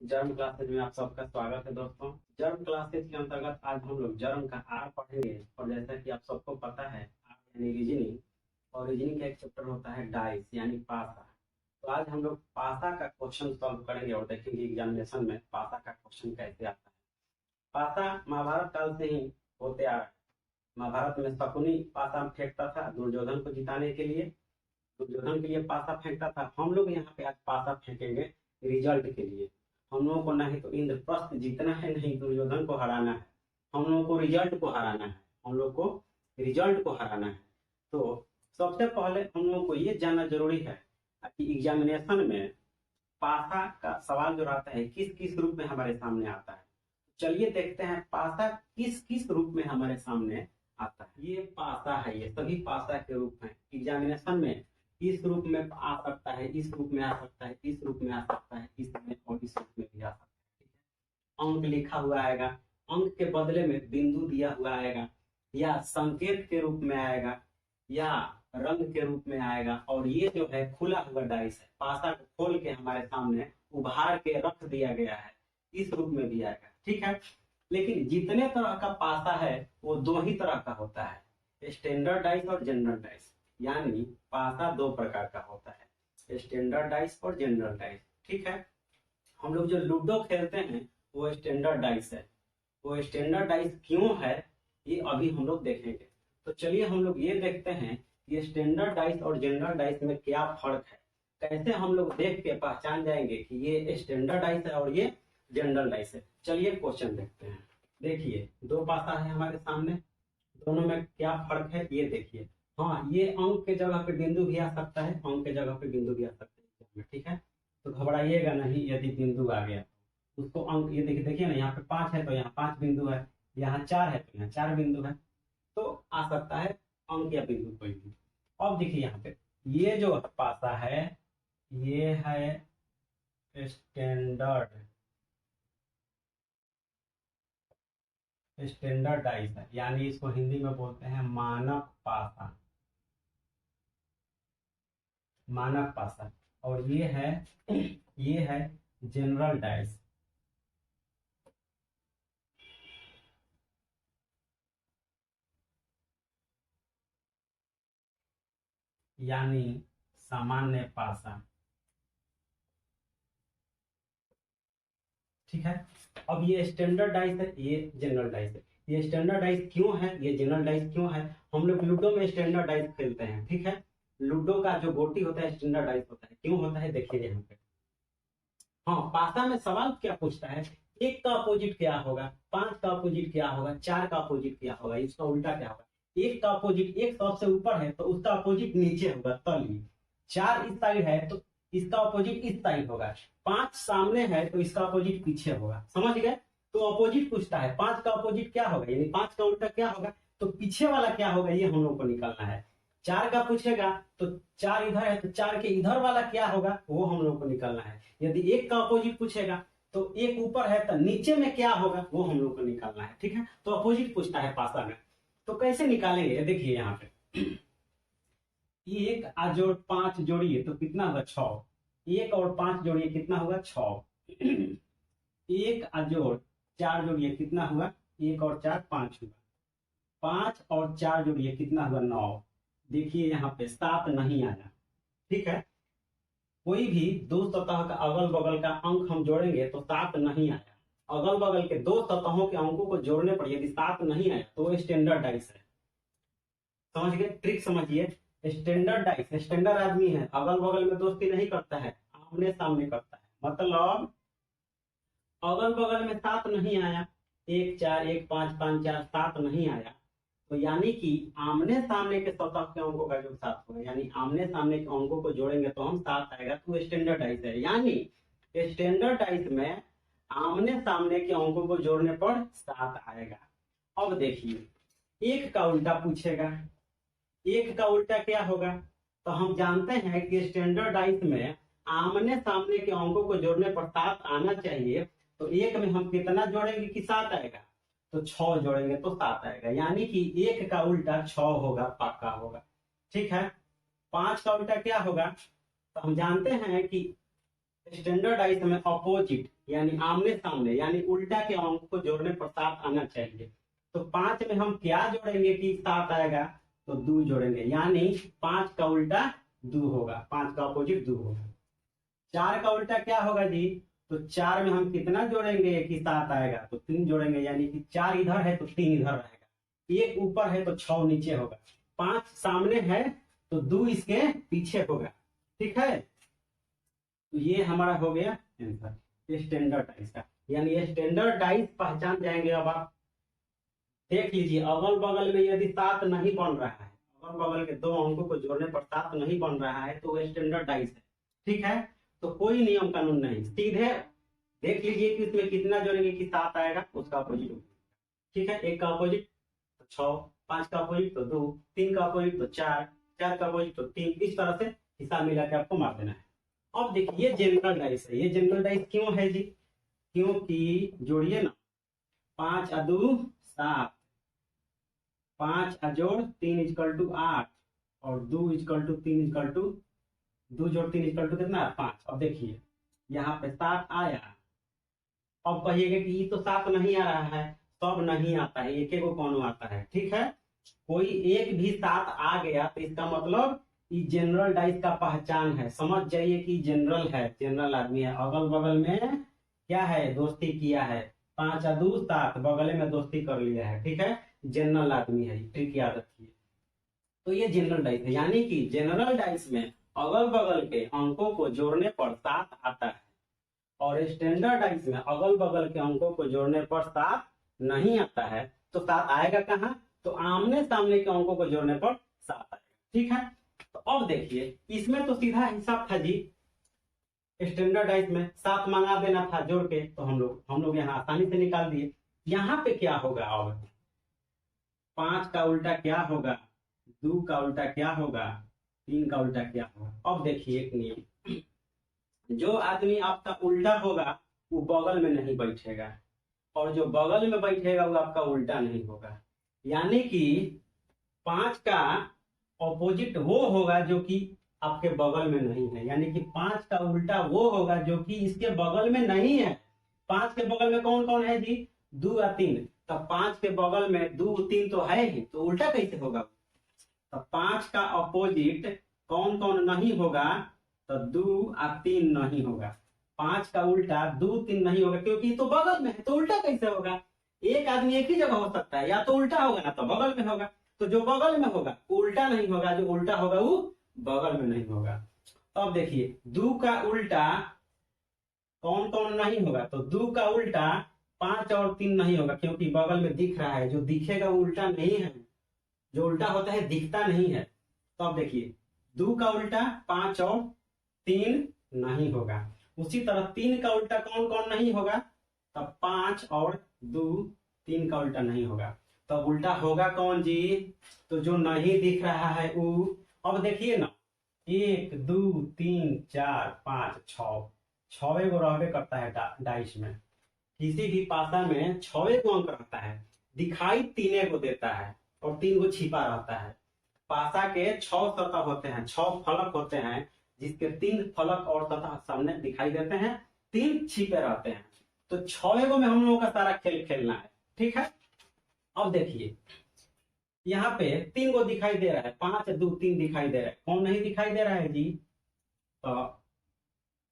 Germ classes में आप सबका स्वागत है दोस्तों। जर्म क्लासेज के अंतर्गत आज हम लोग जर्म का आर पढ़ेंगे। और जैसा कि आप सबको पता है, आर यानी रीजनिंग, और रीजनिंग का एक चैप्टर होता है डाइस यानी पासा। तो आज हम लोग पासा का क्वेश्चन सॉल्व करेंगे और देखेंगे एग्जामिनेशन में पासा का क्वेश्चन कैसे आता है। पासा महाभारत काल से ही होते आ रहा है। महाभारत में शकुनी पासा फेंकता था दुर्योधन को जिताने के लिए। दुर्योधन के लिए पासा फेंकता था। हम लोग यहाँ पे आज पासा फेंकेंगे रिजल्ट के लिए। हम लोगों को नहीं तो इंद्रप्रस्थ जीतना है, नहीं दुर्योधन को हराना है। हम लोगों को रिजल्ट को हराना है। हम लोग को रिजल्ट को हराना है। तो सबसे पहले हम लोगों को ये जानना जरूरी है कि एग्जामिनेशन में पासा का सवाल जो आता है किस किस रूप में हमारे सामने आता है। चलिए देखते हैं पासा किस किस रूप में हमारे सामने आता है। ये पासा है, ये सभी पासा के रूप हैं। एग्जामिनेशन में इस रूप में आ सकता है, इस रूप में आ सकता है, इस रूप में आ सकता है, इसमें और इस रूप में भी आ सकता है। अंक लिखा हुआ आएगा, अंक के बदले में बिंदु दिया हुआ आएगा, या संकेत के रूप में आएगा, या रंग के रूप में आएगा। और ये जो है खुला हुआ डाइस है, पासा को खोल के हमारे सामने उभार के रख दिया गया है, इस रूप में भी आएगा। ठीक है, लेकिन जितने तरह का पासा है वो दो ही तरह का होता है, स्टैंडर्ड डाइस और जनरल डाइस। यानी पासा दो प्रकार का होता है, स्टैंडर्ड डाइस और जनरल डाइस। ठीक है, हम लोग जो लूडो खेलते हैं वो स्टैंडर्ड डाइस है। वो स्टैंडर्ड डाइस क्यों है ये अभी हम लोग देखेंगे। तो चलिए हम लोग ये देखते हैं कि स्टैंडर्ड डाइस और जनरल डाइस में क्या फर्क है। कैसे हम लोग देख के पहचान जाएंगे कि ये स्टैंडर्ड डाइस है और ये जनरल डाइस है। चलिए क्वेश्चन देखते हैं। देखिए दो पासा है हमारे सामने, दोनों में क्या फर्क है ये देखिए। हाँ, ये अंक के जगह पे बिंदु भी आ सकता है, अंक के जगह पे बिंदु भी आ सकता है। ठीक है, तो घबराइएगा नहीं यदि बिंदु आ गया। उसको अंक, ये देखिए देखिए ना, यहाँ पे 5 है तो यहाँ 5 बिंदु है, यहाँ 4 है तो यहाँ 4 बिंदु है। तो आ सकता है अंक या बिंदु कोई भी। अब देखिए यहाँ पे ये जो पासा है ये है स्टैंडर्ड स्टैंडर्ड डाइस है, यानी इसको हिंदी में बोलते हैं मानक पासा। मानक पासा। और ये है जनरल डाइस। यानी सामान्य पासा। ठीक है, अब ये स्टैंडर्ड डाइस है, ये जनरल डाइस है। ये स्टैंडर्ड डाइस क्यों है, ये जनरल डाइस क्यों है। हम लोग लूडो में स्टैंडर्ड डाइस खेलते हैं। ठीक है, लूडो का जो गोटी होता है स्टैंडर्ड डाइस होता है। क्यों होता है देखिए यहाँ पे। हाँ, पासा में सवाल क्या पूछता है, एक का अपोजिट क्या होगा, 5 का अपोजिट क्या होगा, 4 का अपोजिट क्या होगा, इसका उल्टा क्या होगा। एक का अपोजिट, एक सबसे ऊपर है तो उसका अपोजिट नीचे होगा तल। 4 इस साइड है तो इसका अपोजिट इस साइड होगा। 5 सामने है तो इसका अपोजिट पीछे होगा। समझ गए। तो अपोजिट पूछता है, 5 का अपोजिट क्या होगा, यानी 5 का उल्टा क्या होगा, तो पीछे वाला क्या होगा ये हम लोग को निकालना है। 4 का पूछेगा तो 4 इधर है तो 4 के इधर वाला क्या होगा वो हम लोग को निकालना है। यदि 1 का अपोजिट पूछेगा तो 1 ऊपर है तो नीचे में क्या होगा वो हम लोग को निकालना है। ठीक है, तो अपोजिट पूछता है पासा में। तो कैसे निकालेंगे देखिए यहाँ पे। 1 आ जोड़ 5 जोड़िए तो कितना होगा 6। 1 और 5 जोड़िए कितना हुआ 6। 1 आ जोड़ 4 जोड़िए कितना हुआ, 1 और 4 5 हुआ। 5 और 4 जोड़िए कितना हुआ 9। देखिए यहाँ पे 7 नहीं आया। ठीक है, कोई भी दो सतह का अगल बगल का अंक हम जोड़ेंगे तो 7 नहीं आया। अगल बगल के दो सतहों के अंकों को जोड़ने पर यदि 7 नहीं आया तो वो स्टैंडर्ड डाइस है। समझ गए, ट्रिक समझिए। स्टैंडर्ड डाइस, स्टैंडर्ड आदमी है, अगल बगल में दोस्ती नहीं करता है, आमने सामने करता है। मतलब अगल बगल में 7 नहीं आया, 1 4 1 5 5 4 7 नहीं आया, तो यानी कि आमने सामने के सतह के अंकों का जो 7 होगा, यानी आमने सामने के अंकों को जोड़ेंगे तो हम 7 आएगा, तो स्टैंडर्ड डाइस है। यानी स्टैंडर्ड डाइस में आमने सामने के अंकों को जोड़ने पर 7 आएगा। अब देखिए 1 का उल्टा पूछेगा, 1 का उल्टा क्या होगा, तो हम जानते हैं कि स्टैंडर्ड डाइस में आमने सामने के अंकों को जोड़ने पर 7 आना चाहिए। तो 1 में हम कितना जोड़ेंगे कि 7 आएगा, तो 6 जोड़ेंगे तो 7 आएगा। यानी कि 1 का उल्टा 6 होगा, पक्का होगा। ठीक है, 5 का उल्टा क्या होगा, तो हम जानते हैं कि स्टैंडर्ड डाइस में अपोजिट यानी आमने सामने, यानी उल्टा के अंक को जोड़ने पर 7 आना चाहिए। तो 5 में हम क्या जोड़ेंगे कि 7 आएगा, तो 2 जोड़ेंगे, यानी 5 का उल्टा 2 होगा, 5 का अपोजिट 2 होगा। 4 का उल्टा क्या होगा जी, तो 4 में हम कितना जोड़ेंगे कि 7 आएगा, तो 3 जोड़ेंगे, यानी कि 4 इधर है तो 3 इधर रहेगा, 1 ऊपर है तो 6 नीचे होगा, 5 सामने है तो 2 इसके पीछे होगा। ठीक है, तो ये हमारा हो गया आंसर स्टैंडर्ड डाइस का। यानी ये स्टैंडर्ड डाइस पहचान जाएंगे। अब आप देख लीजिए, अगल बगल में यदि 7 नहीं बन रहा है, अगल बगल के 2 अंकों को जोड़ने पर 7 नहीं बन रहा है, तो वो स्टैंडर्ड डाइस है। ठीक है, तो कोई नियम कानून नहीं, सीधे देख लीजिए कि इसमें कितना जोड़ेंगे कि 7 आएगा, उसका अपोजिट होगा। ठीक है, 1 का अपोजिट तो 6, 5 का अपोजिट तो 2, 3 का अपोजिट तो 4, 4 का अपोजिट तो 3, इस तरह से हिसाब मिला के आपको मार देना है। अब देखिए ये जनरल डाइस है। ये जनरल डाइस क्यों है जी, क्योंकि जोड़िए ना, 5 आ 2 7, 5 जोड़ 3 इक्वल टू 8 और 2 इक्वल टू 3 इक्वल टू 2 जोड़ 3 इक्वल टू कितना 5। अब देखिए यहाँ पे 7 आया, अब कहिएगा कि ये तो 7 नहीं आ रहा है, सब नहीं आता है, एक को कौन आता है। ठीक है, कोई एक भी 7 आ गया तो इसका मतलब ये जनरल डाइस का पहचान है, समझ जाइए कि जनरल है, जनरल आदमी है, अगल बगल में क्या है दोस्ती किया है, 5 आ 2 7 बगल में दोस्ती कर लिया है। ठीक है, जनरल आदमी है, ट्रिक याद रखिए। तो ये जनरल डाइस है, यानी कि जनरल डाइस में अगल बगल के अंकों को जोड़ने पर 7 आता है, और स्टैंडर्ड डाइस में अगल बगल के अंकों को जोड़ने पर 7 नहीं आता है। तो 7 आएगा कहाँ, तो आमने सामने के अंकों को जोड़ने पर 7 आएगा। ठीक है, तो अब देखिए इसमें तो सीधा हिसाब था जी, स्टैंडर्ड डाइस में 7 मंगा देना था जोड़ के, तो हम लोग यहाँ आसानी से निकाल दिए। यहाँ पे क्या होगा, अब 5 का उल्टा क्या होगा, 2 का उल्टा क्या होगा, 3 का उल्टा क्या होगा। अब देखिए एक नियम, जो आदमी आपका उल्टा होगा वो बगल में नहीं बैठेगा, और जो बगल में बैठेगा वो आपका उल्टा नहीं होगा। यानी कि 5 का ऑपोजिट वो होगा जो कि आपके बगल में नहीं है, यानी कि 5 का उल्टा वो होगा जो कि इसके बगल में नहीं है। 5 के बगल में कौन कौन है जी, 2 या 3, तब 5 के बगल में 2 3 तो है ही, तो उल्टा कैसे होगा। तो 5 का अपोजिट कौन कौन नहीं होगा, तो 2 और 3 नहीं होगा। 5 का उल्टा 2 3 नहीं होगा, क्योंकि तो बगल में है, तो उल्टा कैसे होगा। एक आदमी एक ही जगह हो सकता है, या तो उल्टा होगा ना तो बगल में होगा, तो जो बगल में होगा वो उल्टा नहीं होगा, जो उल्टा होगा वो बगल में नहीं होगा। अब देखिए 2 का उल्टा कौन कौन नहीं होगा, तो 2 का उल्टा 5 और 3 नहीं होगा, क्योंकि बगल में दिख रहा है, जो दिखेगा वो उल्टा नहीं है, जो उल्टा होता है दिखता नहीं है। तो अब देखिए 2 का उल्टा 5 और 3 नहीं होगा, उसी तरह 3 का उल्टा कौन कौन नहीं होगा, तब 5 और 2 3 का उल्टा नहीं होगा, तब उल्टा होगा कौन जी, तो जो नहीं दिख रहा है वो। अब देखिए ना 1 2 3 4 5 6 6 गो रहबे करता है डाइस में, किसी भी पासा में 6 गो अंक रहता है, दिखाई 3 गो देता है और 3 गो छिपा रहता है। पासा के 6 सतह होते हैं, 6 फलक होते हैं, जिसके 3 फलक और सतह सामने दिखाई देते हैं, 3 छिपे रहते हैं। तो 6 गो में हम लोगों का सारा खेल खेलना है। ठीक है, अब देखिए यहाँ पे 3 गो दिखाई दे रहा है, 5 2 3 दिखाई दे रहा है, कौन नहीं दिखाई दे रहा है जी, तो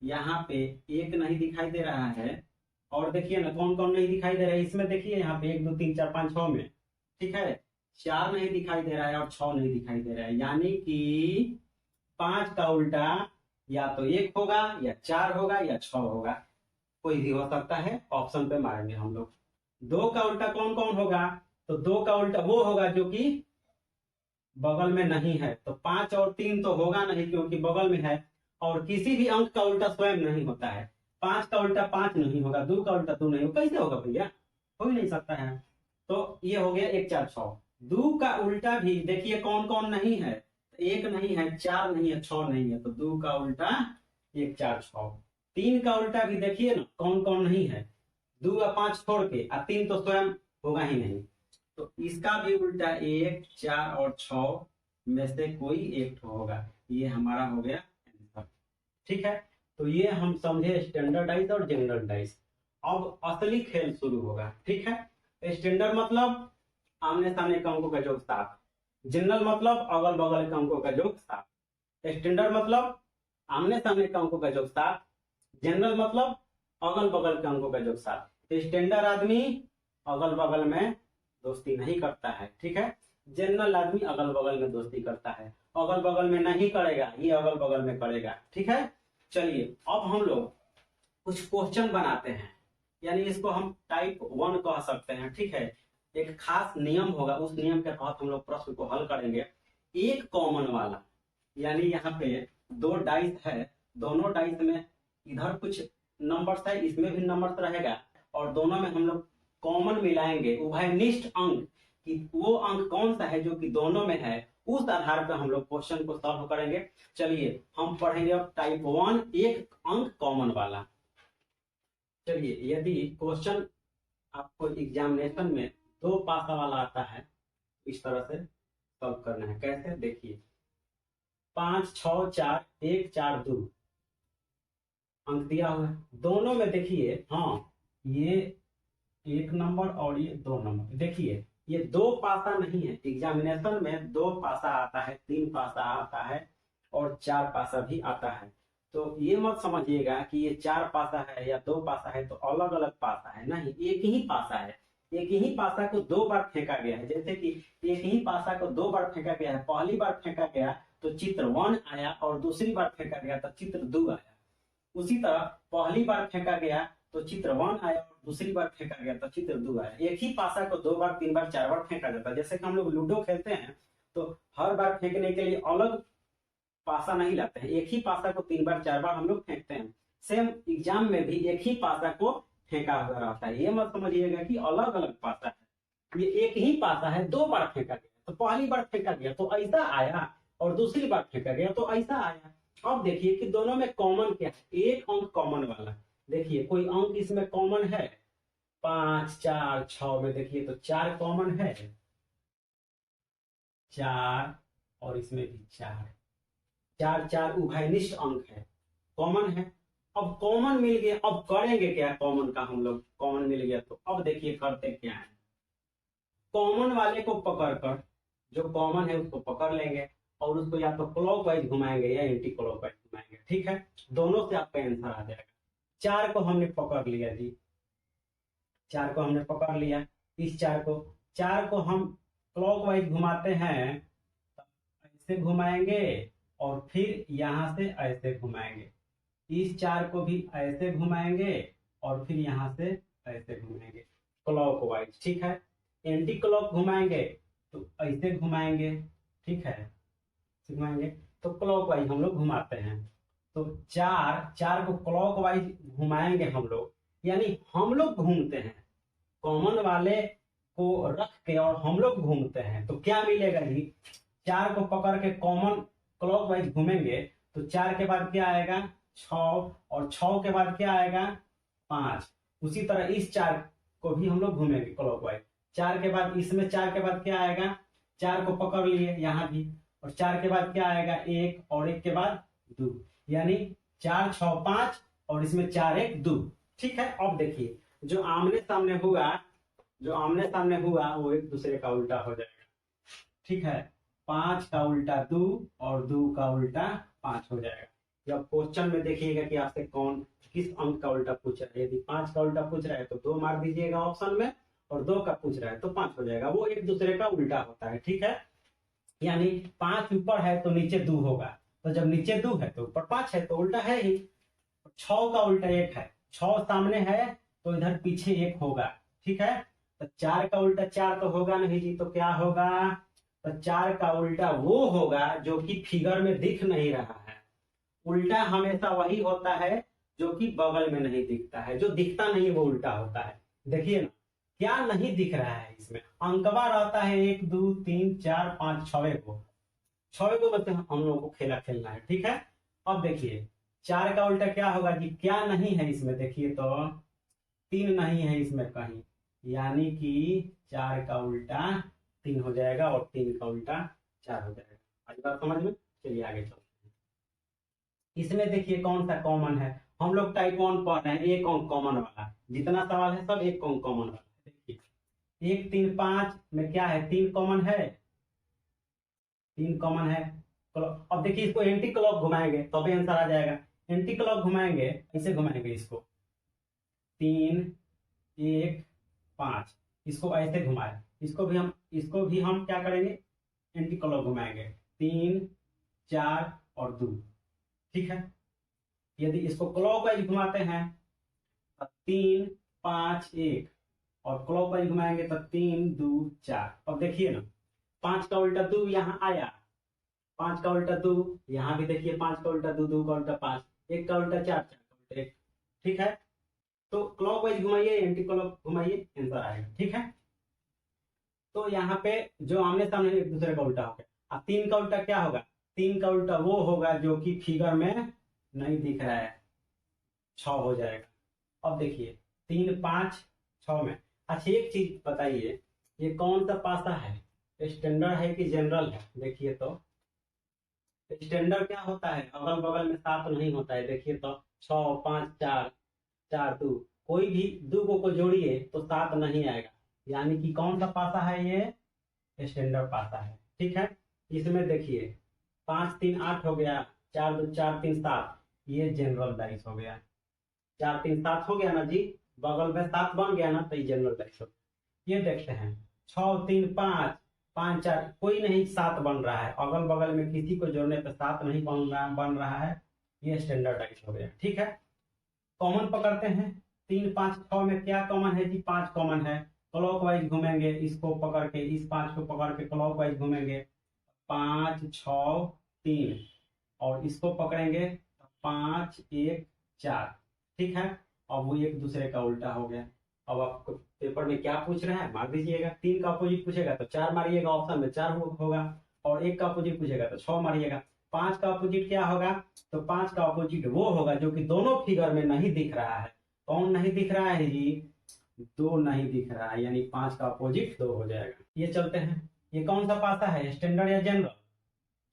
यहाँ पे 1 नहीं दिखाई दे रहा है, और देखिए ना कौन कौन नहीं दिखाई दे रहा है, इसमें देखिए यहाँ पे 1 2 3 4 5 6 में। ठीक है, 4 नहीं दिखाई दे रहा है और 6 नहीं दिखाई दे रहा है, यानी कि 5 का उल्टा या तो 1 होगा या 4 होगा या 6 होगा, कोई भी हो सकता है, ऑप्शन पे मारेंगे हम लोग। 2 का उल्टा कौन कौन होगा, तो 2 का उल्टा वो होगा जो कि बगल में नहीं है, तो 5 और 3 तो होगा नहीं क्योंकि बगल में है, और किसी भी अंक का उल्टा स्वयं नहीं होता है। 5 का उल्टा 5 नहीं होगा, 2 का उल्टा 2 नहीं होगा, कैसे होगा भैया, हो ही नहीं सकता है। तो ये हो गया 1 4 6। 2 का उल्टा भी देखिए कौन कौन नहीं है, 1 नहीं है, 4 नहीं है, 6 नहीं है, तो 2 का उल्टा 1 4 6। 3 का उल्टा भी देखिए ना कौन कौन नहीं है, 2 या 5 छोड़ के, 3 तो स्वयं होगा ही नहीं, तो इसका भी उल्टा 1 4 और 6 में से कोई एक होगा। ये हमारा हो गया आंसर। ठीक है, तो ये हम समझे स्टैंडर्ड डाइस और जनरल डाइस। अब असली खेल शुरू होगा, ठीक है। स्टैंडर्ड मतलब आमने सामने के अंकों का योग 7, जनरल मतलब अगल बगल के अंकों का योग 7। स्टैंडर्ड मतलब आमने सामने के अंकों का योग 7, जनरल मतलब अगल बगल के अंकों का योग 7। स्टैंडर्ड आदमी अगल बगल में दोस्ती नहीं करता है, ठीक है। जनरल आदमी अगल बगल में दोस्ती करता है, अगल बगल में नहीं करेगा, ये अगल बगल में करेगा, ठीक है। चलिए अब हम लोग कुछ क्वेश्चन बनाते हैं, यानी इसको हम टाइप 1 कह सकते हैं, ठीक है। एक खास नियम होगा, उस नियम के तहत हम लोग प्रश्न को हल करेंगे। एक कॉमन वाला, यानी यहाँ पे 2 डाइस है, दोनों डाइस में इधर कुछ नंबर्स है, इसमें भी नंबर्स रहेगा, और दोनों में हम लोग कॉमन मिलाएंगे उभयनिष्ठ अंक, कि वो अंक कौन सा है जो कि दोनों में है, उस आधार पर हम लोग क्वेश्चन को सॉल्व करेंगे। चलिए हम पढ़ेंगे अब टाइप 1 एक अंक कॉमन वाला। चलिए यदि क्वेश्चन आपको एग्जामिनेशन में 2 पासा वाला आता है, इस तरह से सॉल्व करना है। कैसे, देखिए 5 6 4 1 4 2 अंक दिया हुआ है, दोनों में देखिए, हाँ ये 1 नंबर और ये 2 नंबर, देखिए ये 2 पासा नहीं है। एग्जामिनेशन में 2 पासा आता है, 3 पासा आता है और 4 पासा भी आता है। तो ये मत समझिएगा कि ये 4 पासा है या 2 पासा है तो अलग अलग पासा है, नहीं, एक ही पासा है। एक ही पासा को 2 बार फेंका गया है, जैसे कि एक ही पासा को 2 बार फेंका गया है। पहली बार फेंका गया तो चित्र 1 आया, और दूसरी बार फेंका गया तो चित्र 2 आया। उसी तरह पहली बार फेंका गया तो चित्र 1 आया, और दूसरी बार फेंका गया तो चित्र 2 आया। एक ही पासा को 2 बार 3 बार 4 बार फेंका जाता है। जैसे कि हम लोग लूडो खेलते हैं तो हर बार फेंकने के लिए अलग पासा नहीं लाते हैं, एक ही पासा को 3 बार 4 बार हम लोग फेंकते हैं। सेम एग्जाम में भी एक ही पासा को फेंका हुआ रहता है। ये मत समझिएगा कि अलग अलग पासा है, ये एक ही पासा है, 2 बार फेंका गया। तो पहली बार फेंका गया तो ऐसा आया, और दूसरी बार फेंका गया तो ऐसा आया। अब देखिए कि दोनों में कॉमन क्या है, एक अंक कॉमन वाला। देखिए कोई अंक इसमें कॉमन है, 5 4 6 में देखिए तो 4 कॉमन है, 4, और इसमें भी 4, 4 4 उभयनिष्ठ अंक है, कॉमन है। अब कॉमन मिल गया, अब करेंगे क्या कॉमन का हम लोग, कॉमन मिल गया तो अब देखिए करते क्या है। कॉमन वाले को पकड़कर, जो कॉमन है उसको पकड़ लेंगे, और उसको या तो क्लॉकवाइज घुमाएंगे या एंटी क्लॉकवाइज घुमाएंगे, ठीक है। दोनों से आपका आंसर आ जाएगा। 4 को हमने पकड़ लिया जी, 4 को हमने पकड़ लिया। इस 4 को हम क्लॉकवाइज घुमाते हैं, ऐसे घुमाएंगे और फिर यहां से ऐसे घुमाएंगे। इस 4 को भी ऐसे घुमाएंगे और फिर यहां से ऐसे घुमाएंगे क्लॉकवाइज, ठीक है। एंटी क्लॉक घुमाएंगे तो ऐसे घुमाएंगे, ठीक है, घुमाएंगे तो क्लॉकवाइज हम लोग घुमाते हैं। तो 4 को क्लॉकवाइज घुमाएंगे हम लोग, यानी हम लोग घूमते हैं, कॉमन वाले को रख के और हम लोग घूमते हैं। तो क्या मिलेगा जी, 4 को पकड़ के कॉमन क्लॉकवाइज घूमेंगे तो 4 के बाद क्या आएगा 6, और 6 के बाद क्या आएगा 5। उसी तरह इस 4 को भी हम लोग घूमेंगे क्लॉकवाइज। 4 के बाद इसमें 4 के बाद क्या आएगा, 4 को पकड़ लिए यहाँ भी, और 4 के बाद क्या आएगा 1, और 1 के बाद 2, यानी 4 6 5, और इसमें 4 1 2, ठीक है। अब देखिए जो आमने सामने हुआ वो एक दूसरे का उल्टा हो जाएगा, ठीक है। 5 का उल्टा 2 और 2 का उल्टा 5 हो जाएगा। जब क्वेश्चन में देखिएगा कि आपसे कौन किस अंक का उल्टा पूछ रहा है, यदि 5 का उल्टा पूछ रहा है तो 2 मार दीजिएगा ऑप्शन में, और 2 का पूछ रहा है तो 5 हो जाएगा। वो एक दूसरे का उल्टा होता है, ठीक है। यानी 5 ऊपर है तो नीचे 2 होगा, तो जब नीचे 2 है तो ऊपर 5 है, तो उल्टा है ही। 6 का उल्टा 1 है, 6 सामने है तो इधर पीछे 1 होगा, ठीक है। तो 4 का उल्टा 4 तो होगा नहीं जी, तो क्या होगा, तो 4 का उल्टा वो होगा जो कि फिगर में दिख नहीं रहा है। उल्टा हमेशा वही होता है जो कि बगल में नहीं दिखता है, जो दिखता नहीं वो उल्टा होता है। देखिए ना क्या नहीं दिख रहा है, इसमें अंकवा रहता है 1 2 3 4 5 6 को, 6 को मतलब हम लोगों को खेला खेलना है, ठीक है। अब देखिए 4 का उल्टा क्या होगा जी, क्या नहीं है इसमें, देखिए तो 3 नहीं है इसमें कहीं, यानी कि 4 का उल्टा 3 हो जाएगा और 3 का उल्टा 4 हो जाएगा। आज बात समझ में, चलिए आगे चलते हैं। इसमें देखिए कौन सा कॉमन है, हम लोग टाइप 1 पढ़ रहे हैं, एक अंक कॉमन वाला, जितना सवाल है सब एक अंक कॉमन वाला। देखिए 1 3 5 में क्या है, 3 कॉमन है, 3 कॉमन है। अब देखिए इसको एंटी क्लॉक घुमाएंगे तभी आंसर आ जाएगा। एंटी क्लॉक घुमाएंगे, इसे घुमाएंगे इसको 3 1 5, इसको ऐसे घुमाए, इसको भी हम क्या करेंगे, एंटी क्लॉक घुमाएंगे 3 4 और 2। ठीक है, यदि इसको क्लॉकवाइज घुमाते हैं तो 3 5 1, और क्लॉकवाइज घुमाएंगे तो 3 2 4। अब देखिए ना, 5 का उल्टा 2 यहाँ आया, 5 का उल्टा 2 यहाँ भी देखिए, 5 का उल्टा 2, 2 का उल्टा 5, 1 का उल्टा 4, 4 का उल्टा 1। ठीक है, तो क्लॉकवाइज घुमाइए, एंटी क्लॉक घुमाइए, आंसर आएगा। ठीक है, तो यहाँ पे जो आमने सामने एक दूसरे का उल्टा हो गया। अब 3 का उल्टा क्या होगा, 3 का उल्टा वो होगा जो कि फिगर में नहीं दिख रहा है, 6 हो जाएगा। अब देखिए 3 5 6 में। अच्छा एक चीज बताइए, ये कौन सा पासा है, स्टैंडर्ड है कि जनरल है? देखिए तो स्टैंडर्ड क्या होता है, अगल बगल में 7 नहीं होता है। देखिए तो 6 5 4 4 2, कोई भी 2 को जोड़िए तो 7 नहीं आएगा, यानी कि कौन सा पासा है, ये स्टैंडर्ड पासा है। ठीक है, इसमें देखिए 5 3 8 हो गया, 4 2 4 3 7, ये जनरल डाइस हो गया। 4 3 7 हो गया ना जी, बगल में 7 बन गया ना, तो ये जनरल डाइस हो गया। ये देखते हैं 6 3 5 5 4, कोई नहीं 7 बन रहा है, अगल बगल में किसी को जोड़ने पर 7 नहीं बन रहा है, ये स्टैंडर्ड डाइस हो गया। ठीक है, कॉमन पकड़ते हैं, 3 5 6 में क्या कॉमन है जी, 5 कॉमन है। क्लॉकवाइज घूमेंगे, इसको पकड़ के, इस 5 को पकड़ के क्लॉकवाइज घूमेंगे, 5 6 3, और इसको पकड़ेंगे 5 1 4। ठीक है, अब वो एक दूसरे का उल्टा हो गया। अब आपको पेपर में क्या पूछ रहा है मार दीजिएगा, 3 का अपोजिट पूछेगा तो 4 मारिएगा, ऑप्शन में 4 होगा, और 1 का अपोजिट पूछेगा तो 6 मारिएगा। 5 का अपोजिट क्या होगा, तो 5 का अपोजिट वो होगा जो कि दोनों फिगर में नहीं दिख रहा है। कौन नहीं दिख रहा है जी, 2 नहीं दिख रहा है, यानी 5 का अपोजिट 2 हो जाएगा। ये चलते हैं, ये कौन सा पासा है, स्टैंडर्ड या जनरल?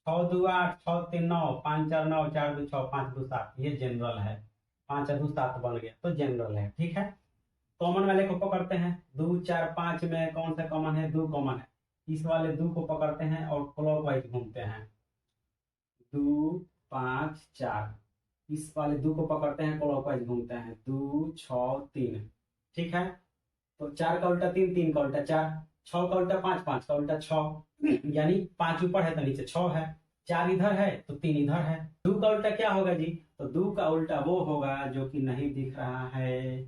6 2 8 6 3 9 5 4 9 4 2 6 5 2 7, ये जनरल है। 5 2 7 बन गया तो जनरल है। ठीक है, कॉमन वाले को पकड़ते हैं, 2 4 5 में कौन सा कॉमन है, 2 कॉमन है। इस वाले 2 को पकड़ते हैं और क्लॉकवाइज घूमते हैं, 2 5 4, इस वाले 2 को पकड़ते हैं, क्लॉकवाइज घूमते हैं, 2 6 3। ठीक है, तो 4 का उल्टा 3, 3 का उल्टा 4, 6 का उल्टा 5, 5 का उल्टा 6, यानी 5 ऊपर है तो नीचे 6 है, 4 इधर है तो 3 इधर है। 2 का उल्टा क्या होगा जी, तो 2 का उल्टा वो होगा जो कि नहीं दिख रहा है,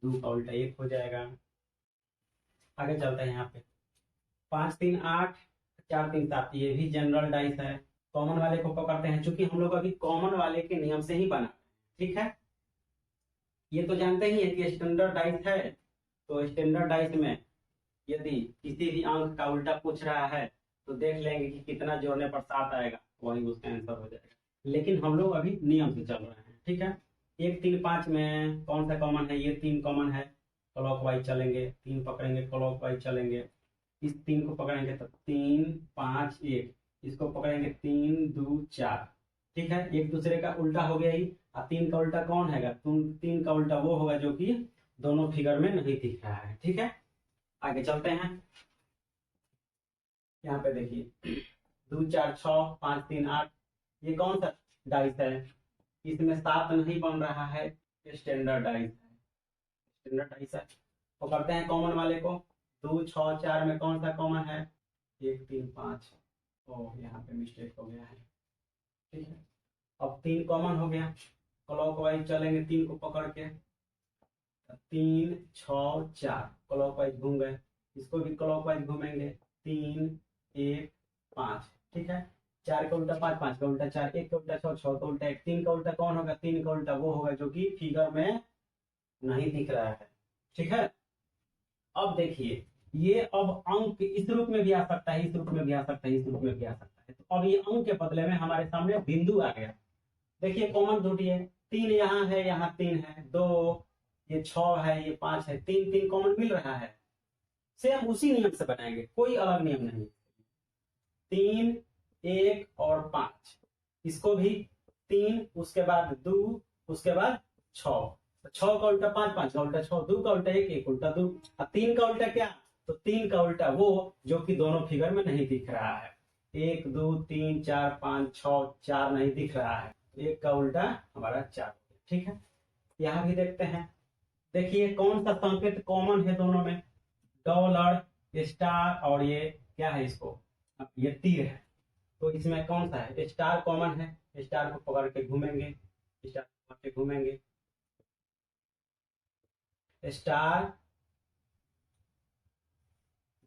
2 का उल्टा 1 हो जाएगा। आगे चलते हैं, यहाँ पे 5 3 8 4 3 7, ये भी जनरल डाइस है। कॉमन वाले को पकड़ते हैं, चूंकि हम लोग अभी कॉमन वाले के नियम से ही बना। ठीक है, ये तो जानते ही है कि स्टैंडर्ड डाइस है, तो स्टैंडर्ड डाइस में यदि किसी भी अंक का उल्टा पूछ रहा है तो देख लेंगे कि कितना जोड़ने पर 7 आएगा, वही उसका आंसर हो जाएगा। लेकिन हम लोग अभी नियम से चल रहे हैं। ठीक है, 1 3 5 में कौन सा कॉमन है, ये 3 कॉमन है, क्लॉकवाइज चलेंगे, 3 पकड़ेंगे क्लॉकवाइज चलेंगे, इस 3 को पकड़ेंगे तो 3 5 1, इसको पकड़ेंगे 3 2 4। ठीक है, एक दूसरे का उल्टा हो गया ही। 3 का उल्टा कौन है, 3 का उल्टा वो होगा जो कि दोनों फिगर में नहीं दिख रहा है। ठीक है, आगे चलते हैं, यहाँ पे देखिए 2 4 6 5 3 8, ये कौन सा डाइस है, इसमें 7 नहीं बन रहा है, स्टैंडर्ड डाइस है, स्टैंडर्ड डाइस है। तो करते हैं कॉमन वाले को, 2 6 4 में कौन सा कॉमन है, 1 3 5, ओ यहाँ पे मिस्टेक हो गया है। ठीक है, अब 3 कॉमन हो गया, क्लॉकवाइज चलेंगे, 3 को पकड़ के, 3 6 4 क्लॉकवाइज घूम गए, इसको भी क्लॉकवाइज घूमेंगे, 3 1 5। ठीक है, 4 का उल्टा 5, 5 का उल्टा 4, 1 का उल्टा 6, 6 का उल्टा 1, 3 का उल्टा कौन होगा, 3 का उल्टा वो होगा जो कि फिगर में नहीं दिख रहा है। ठीक है, अब देखिए ये अब अंक इस रूप में भी आ सकता है, इस रूप में भी आ सकता है, इस रूप में भी आ सकता है। तो अब ये अंक के बदले में हमारे सामने बिंदु आ गया। देखिए कॉमन ढूंढिए, 3 यहाँ है, यहाँ 3 है, 2 ये 6 है, ये 5 है, 3 3 कॉमन मिल रहा है। सेम उसी नियम से बनाएंगे, कोई अलग नियम नहीं। 3 1 और 5, इसको भी 3 उसके बाद 2 उसके बाद 6, तो 6 का उल्टा 5, 5 का उल्टा 6, 2 का उल्टा 1, 1 उल्टा 2, और 3 का उल्टा क्या, तो 3 का उल्टा वो जो कि दोनों फिगर में नहीं दिख रहा है, 1 2 3 4 5 6, 4 नहीं दिख रहा है, 1 का उल्टा हमारा 4। ठीक है, यहाँ भी देखते हैं, देखिए कौन सा संकेत कॉमन है दोनों में, डॉलर, स्टार, और ये क्या है, इसको ये तीर है, तो इसमें कौन सा है, स्टार कॉमन है, स्टार को पकड़ के घूमेंगे, स्टार को पकड़ के घूमेंगे, स्टार,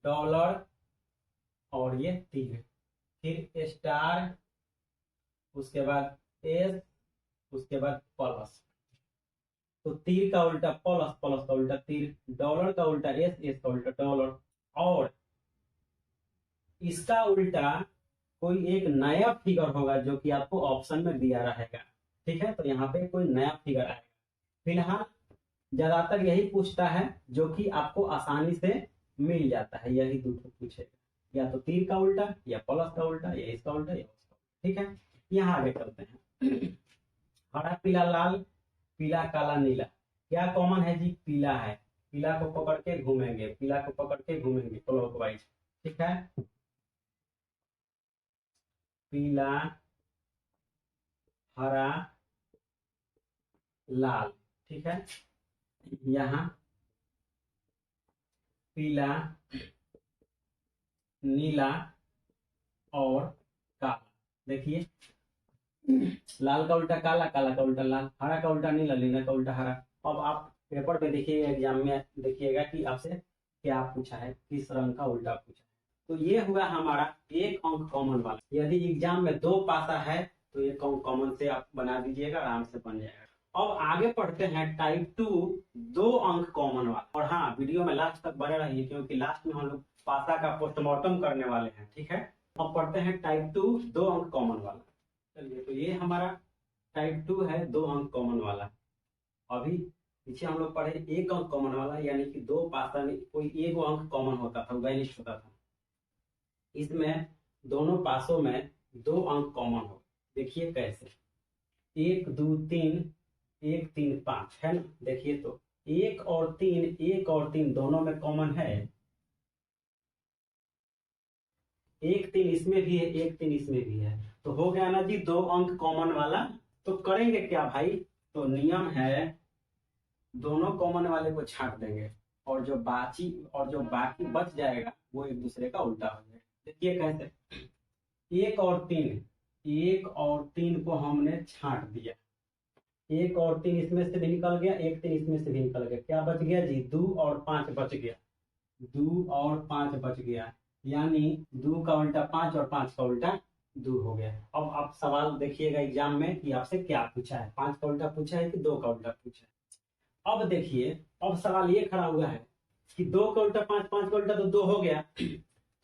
डॉलर और ये तीर, फिर स्टार, उसके बाद एस, उसके बाद प्लस, तो तीर का उल्टा प्लस, प्लस का उल्टा तीर, डॉलर का उल्टा एस, एस का उल्टा डॉलर, और इसका उल्टा कोई एक नया फिगर होगा जो कि आपको ऑप्शन में दिया रहेगा। ठीक है, तो यहाँ पे कोई नया फिगर आएगा। फिलहाल ज्यादातर यही पूछता है जो कि आपको आसानी से मिल जाता है, यही दो पूछेगा, या तो तीर का उल्टा, या प्लस का उल्टा, या इसका उल्टा, या उसका। ठीक है, यहाँ आगे चलते हैं। हरा पीला लाल, पीला काला नीला, क्या कॉमन है जी, पीला है, पीला को पकड़ के घूमेंगे, पीला को पकड़ के घूमेंगे क्लॉकवाइज। ठीक है, पीला, हरा, लाल। ठीक है, यहाँ पीला, नीला और काला। देखिए लाल का उल्टा काला, काला का उल्टा लाल, हरा का उल्टा नीला, नीला का उल्टा हरा। अब आप पेपर पे देखिए, एग्जाम में देखिएगा कि आपसे क्या पूछा है, किस रंग का उल्टा पूछा है। तो ये हुआ हमारा एक अंक कॉमन वाला। यदि एग्जाम में 2 पासा है तो एक अंक कॉमन से आप बना दीजिएगा, आराम से बन जाएगा। अब आगे पढ़ते हैं टाइप 2, 2 अंक कॉमन वाला। और हाँ, वीडियो में लास्ट तक बने रहिए क्योंकि लास्ट में हम लोग पासा का पोस्टमार्टम करने वाले हैं। ठीक है, अब पढ़ते हैं टाइप 2, 2 अंक कॉमन वाला। चलिए, तो ये हमारा टाइप 2 है, 2 अंक कॉमन वाला। अभी पीछे हम लोग पढ़े 1 अंक कॉमन वाला, यानी कि 2 पासा में कोई 1 अंक कॉमन होता था, वैनिश होता था। इसमें दोनों पासों में 2 अंक कॉमन हो। देखिए कैसे, 1 2 3, 1 3 5 है ना। देखिए तो 1 और 3, 1 और 3 दोनों में कॉमन है, 1 3 इसमें भी है, 1 3 इसमें भी है, तो हो गया ना जी 2 अंक कॉमन वाला। तो करेंगे क्या भाई, तो नियम है दोनों कॉमन वाले को छांट देंगे, और जो बाकी बच जाएगा वो एक दूसरे का उल्टा हो जाएगा। देखिए कैसे, 1 और 3, 1 और 3 को हमने छांट दिया, 1 और 3 इसमें से भी निकल गया, 1 3 इसमें से भी निकल गया, क्या बच गया जी, 2 और 5 बच गया, 2 और 5 बच गया, यानी 2 का उल्टा 5 और 5 का उल्टा 2 हो गया। अब आप सवाल देखिएगा एग्जाम में कि आपसे क्या पूछा है, 5 का उल्टा पूछा है कि 2 का उल्टा पूछा है। अब देखिए, अब सवाल ये खड़ा हुआ है कि 2 का उल्टा 5, 5 का उल्टा तो 2 हो गया,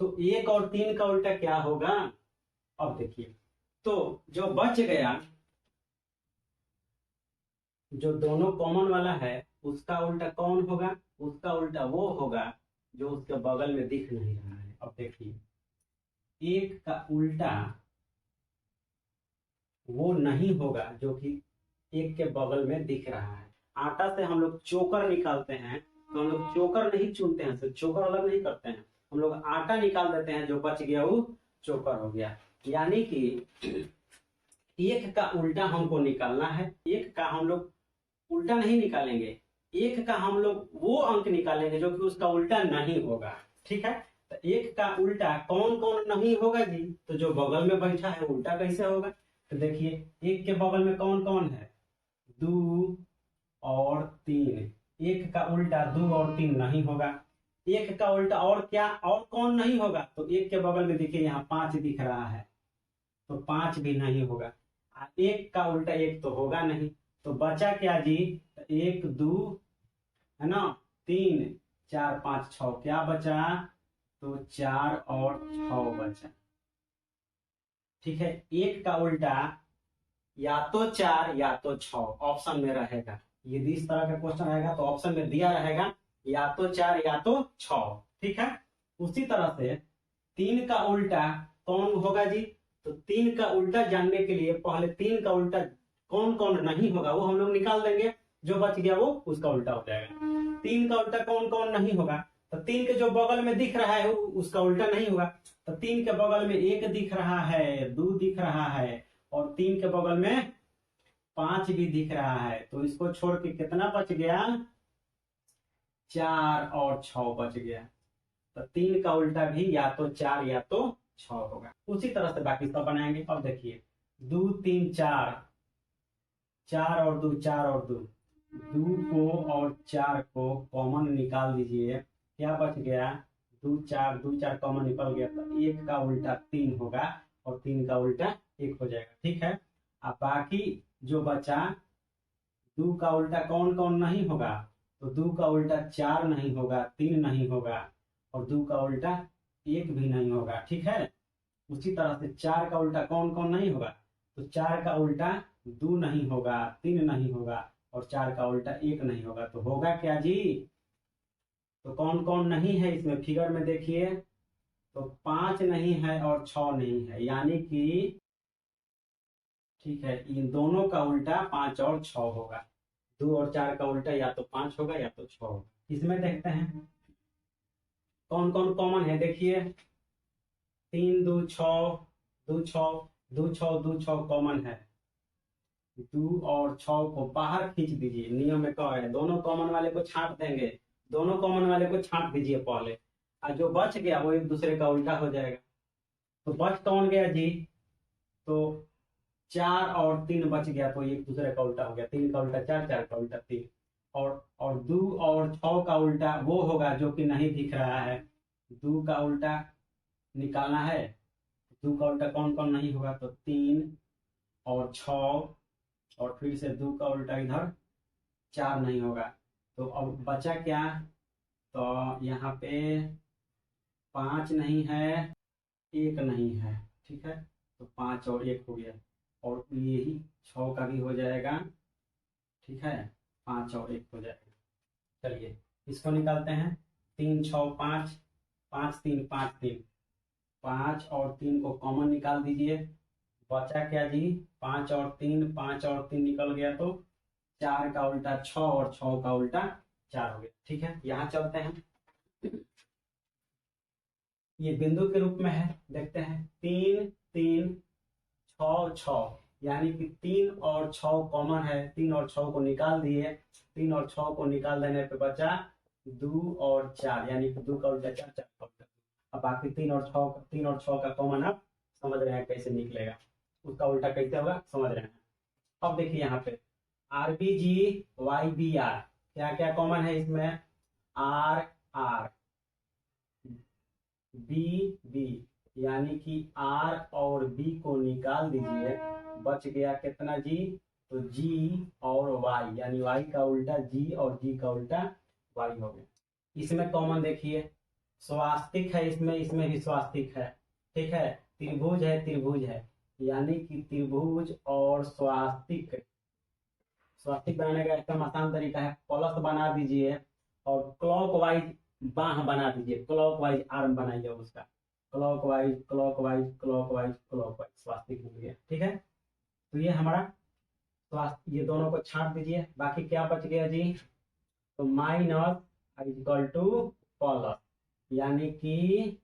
तो 1 और 3 का उल्टा क्या होगा। अब देखिए, तो जो बच गया, जो दोनों कॉमन वाला है उसका उल्टा कौन होगा, उसका उल्टा वो होगा जो उसके बगल में दिख नहीं रहा है। अब देखिए, 1 का उल्टा वो नहीं होगा जो कि 1 के बगल में दिख रहा है। आटा से हम लोग चोकर निकालते हैं, तो हम लोग चोकर नहीं चुनते हैं, सिर्फ चोकर अलग नहीं करते हैं, हम लोग आटा निकाल देते हैं, जो बच गया वो चोकर हो गया। यानी कि 1 का उल्टा हमको निकालना है, 1 का हम लोग उल्टा नहीं निकालेंगे, 1 का हम लोग वो अंक निकालेंगे जो कि उसका उल्टा नहीं होगा। ठीक है, तो 1 का उल्टा कौन कौन नहीं होगा जी, तो जो बगल में बैठा है उल्टा कैसे होगा। तो देखिए 1 के बगल में कौन कौन है, 2 और 3, 1 का उल्टा 2 और 3 नहीं होगा। 1 का उल्टा और क्या, और कौन नहीं होगा, तो 1 के बगल में देखिए यहाँ 5 दिख रहा है, तो 5 भी नहीं होगा। 1 का उल्टा 1 तो होगा नहीं, तो बचा क्या जी, 1 2 है ना, 3 4 5 6, क्या बचा, तो 4 और 6 बचा। ठीक है, 1 का उल्टा या तो 4 या तो 6 ऑप्शन में रहेगा। यदि इस तरह का क्वेश्चन रहेगा तो ऑप्शन में दिया रहेगा या तो 4 या तो 6। ठीक है, उसी तरह से 3 का उल्टा कौन होगा जी, तो 3 का उल्टा जानने के लिए पहले 3 का उल्टा कौन कौन नहीं होगा वो हम लोग निकाल देंगे। जो बच गया वो उसका उल्टा हो जाएगा। 3 का उल्टा कौन कौन नहीं होगा, तो 3 के जो बगल में दिख रहा है उसका उल्टा नहीं होगा। तो 3 के बगल में 1 दिख रहा है, 2 दिख रहा है, और 3 के बगल में 5 भी दिख रहा है, तो इसको छोड़ के कितना बच गया, 4 और 6 बच गया। तो 3 का उल्टा भी या तो 4 या तो 6 होगा। उसी तरह से बाकी सब बनाएंगे। अब देखिए 2 3 4, 4 और 2 4 और 2, 2 को और 4 को कॉमन निकाल दीजिए, क्या बच गया, 2 4, 2 4 कॉमन निकल गया, तो 1 का उल्टा 3 होगा और 3 का उल्टा 1 हो जाएगा। ठीक है, अब बाकी जो बचा, 2 का उल्टा कौन कौन नहीं होगा, तो 2 का उल्टा 4 नहीं होगा, 3 नहीं होगा, और 2 का उल्टा 1 भी नहीं होगा। ठीक है, उसी तरह से 4 का उल्टा कौन कौन नहीं होगा, तो 4 का उल्टा 2 नहीं होगा, 3 नहीं होगा, और 4 का उल्टा 1 नहीं होगा। तो होगा क्या जी, तो कौन कौन नहीं है इसमें फिगर में देखिए, तो 5 नहीं है और 6 नहीं है, यानी कि ठीक है, इन दोनों का उल्टा 5 और 6 होगा। 2 और 4 का उल्टा या तो 5 होगा या तो 6 होगा। इसमें देखते हैं कौन कौन कॉमन है। देखिए 3 2 6, 2 6, 2 6, 2 6 कॉमन है। 2 और 6 को बाहर खींच दीजिए, नियम में कहा है दोनों कॉमन वाले को छांट देंगे, दोनों कॉमन वाले को छांट दीजिए पहले, और जो बच गया वो एक दूसरे का उल्टा हो जाएगा। तो बच कौन गया जी, तो 4 और 3 बच गया, तो एक दूसरे का उल्टा हो गया। 3 का उल्टा 4, 4 का उल्टा 3, और 2 और 6 का उल्टा वो होगा जो कि नहीं दिख रहा है। 2 का उल्टा निकालना है, 2 का उल्टा कौन कौन नहीं होगा, तो 3 और 6, और फिर से 2 का उल्टा इधर 4 नहीं होगा। तो अब बचा क्या, तो यहाँ पे 5 नहीं है, 1 नहीं है। ठीक है, तो 5 और 1 हो गया, और यही 6 का भी हो जाएगा। ठीक है, 5 और 1 हो जाएगा। चलिए इसको निकालते हैं, 3 6 5, 5 3 5 3, 5 और 3 को कॉमन निकाल दीजिए, बचा क्या जी, 5 और 3, 5 और 3 निकल गया, तो 4 का उल्टा 6 और 6 का उल्टा 4 हो गया। ठीक है, यहाँ चलते हैं, ये बिंदु के रूप में है, देखते हैं 3 3 6 6, यानी कि 3 और 6 कॉमन है, 3 और 6 को निकाल दिए, 3 और 6 को निकाल देने पे बचा 2 और 4, यानी कि 2 का उल्टा 4, 4 का उल्टा। अब बाकी 3 और 6 का कॉमन आप समझ रहे हैं कैसे निकलेगा, उसका उल्टा कैसे होगा समझ रहे हैं। अब देखिए यहाँ पे RBG YBR, क्या क्या कॉमन है इसमें, R R B B, यानी कि R और B को निकाल दीजिए, बच गया कितना जी, तो G और Y, यानी Y का उल्टा G और G का उल्टा Y हो गया। इसमें कॉमन देखिए स्वास्तिक है, इसमें भी स्वास्तिक है। ठीक है, त्रिभुज है, त्रिभुज है, यानी कि त्रिभुज और स्वास्तिक, स्वास्तिक बनाने का एकदम आसान तरीका है, प्लस बना दीजिए और क्लॉकवाइज बाह बना दीजिए, क्लॉकवाइज आर्म बनाइए उसका, क्लॉकवाइज क्लॉकवाइज क्लॉकवाइज क्लॉकवाइज, स्वास्तिक हो गया। ठीक है, तो ये हमारा स्वास्थ्य, ये दोनों को छांट दीजिए, बाकी क्या बच गया जी, तो माइनस इक्वल टू प्लस, यानी कि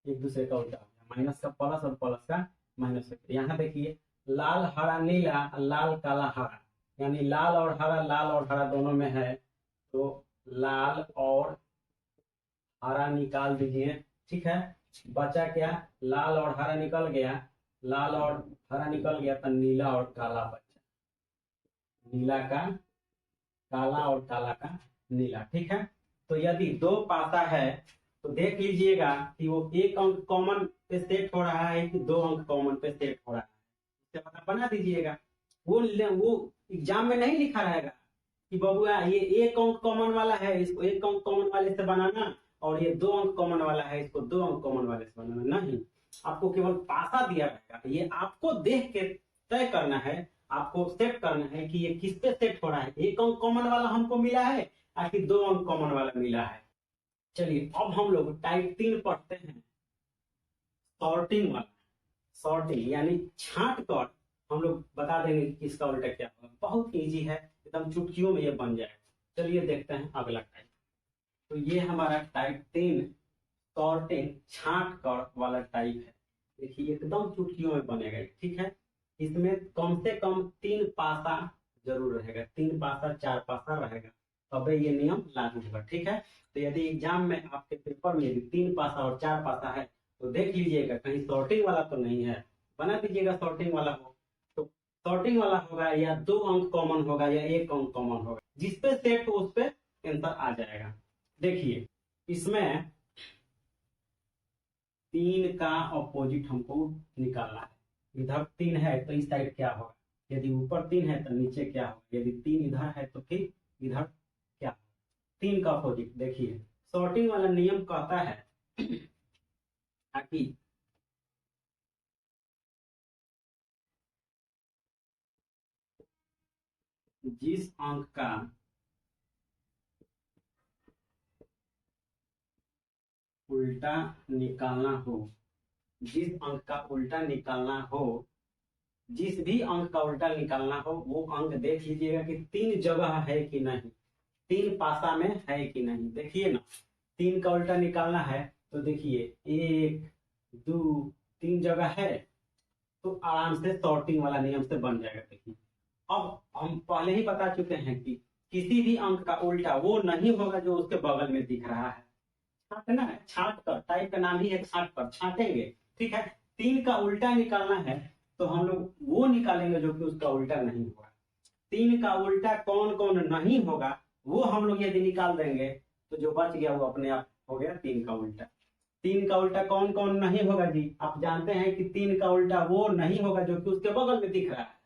एक दूसरे का उल्टा हो गया, माइनस का प्लस और प्लस का माइनस। यहाँ देखिए लाल हरा नीला, लाल काला हरा, यानी लाल और हरा दोनों में है, तो लाल और हरा निकाल दीजिए। ठीक है, बचा क्या, लाल और हरा निकल गया, लाल और हरा निकल गया, तो नीला और काला बचा, नीला का काला और काला का नीला। ठीक है, तो यदि दो पासा है तो देख लीजिएगा कि वो एक अंक कॉमन पे सेट हो रहा है कि 2 अंक कॉमन पे सेट हो रहा है, इससे पता बना दीजिएगा। वो एग्जाम में नहीं लिखा रहेगा कि बबुआ ये 1 अंक कॉमन वाला है, इसको 1 अंक कॉमन वाले से बनाना, और ये 2 अंक कॉमन वाला है, इसको 2 अंक कॉमन वाले से बनाना। नहीं, आपको केवल पासा दिया रहेगा, ये आपको देख के तय करना है, आपको सेट करना है कि ये किस पे सेट हो रहा है, 1 अंक कॉमन वाला हमको मिला है आखिर 2 अंक कॉमन वाला मिला है। चलिए अब हम लोग टाइप 3 पढ़ते हैं, सॉर्टिंग वाला। सॉर्टिंग यानी छांट कर हम लोग बता देंगे कि किसका उल्टा क्या होगा। बहुत इजी है, एकदम चुटकियों में ये बन जाएगा। चलिए देखते हैं अगला टाइप। तो ये हमारा टाइप 3 सॉर्टिंग छांट कर वाला टाइप है। देखिए एकदम चुटकियों में बनेगा, ठीक है। इसमें कम से कम 3 पासा जरूर रहेगा, 3 पासा 4 पासा रहेगा, तबे ये नियम लागू होगा, ठीक है। तो यदि एग्जाम में आपके पेपर में यदि 3 पासा और 4 पासा है तो देख लीजिएगा कहीं सॉर्टिंग वाला तो नहीं है, बना दीजिएगा सॉर्टिंग वाला हो। तो सॉर्टिंग वाला होगा या 2 अंक कॉमन होगा या 1 अंक कॉमन होगा, जिस पे सेट हो उस पे आंसर आ जाएगा। देखिए इसमें 3 का अपोजिट हमको निकालना है। इधर 3 है तो इस साइड क्या होगा, यदि ऊपर 3 है तो नीचे क्या होगा, यदि 3 इधर है तो फिर इधर क्या होगा। 3 का अपोजिट देखिए, सॉर्टिंग वाला नियम कहता है ताकि जिस अंक का उल्टा निकालना हो, जिस अंक का उल्टा निकालना हो, जिस भी अंक का उल्टा निकालना हो वो अंक देख लीजिएगा कि 3 जगह है कि नहीं, 3 पासा में है कि नहीं। देखिए ना, 3 का उल्टा निकालना है तो देखिए 1 2 3 जगह है, तो आराम से सॉर्टिंग वाला नियम से बन जाएगा। देखिए अब हम पहले ही बता चुके हैं कि किसी भी अंक का उल्टा वो नहीं होगा जो उसके बगल में दिख रहा है। छांटना है, छांट कर, टाइप का नाम ही है छांट कर, छांटेंगे, ठीक है। 3 का उल्टा निकालना है तो हम लोग वो निकालेंगे जो कि उसका उल्टा नहीं होगा। 3 का उल्टा कौन कौन नहीं होगा वो हम लोग यदि निकाल देंगे तो जो बच गया वो अपने आप हो गया 3 का उल्टा। 3 का उल्टा कौन कौन नहीं होगा जी, आप जानते हैं कि 3 का उल्टा वो नहीं होगा जो कि उसके बगल में दिख रहा है।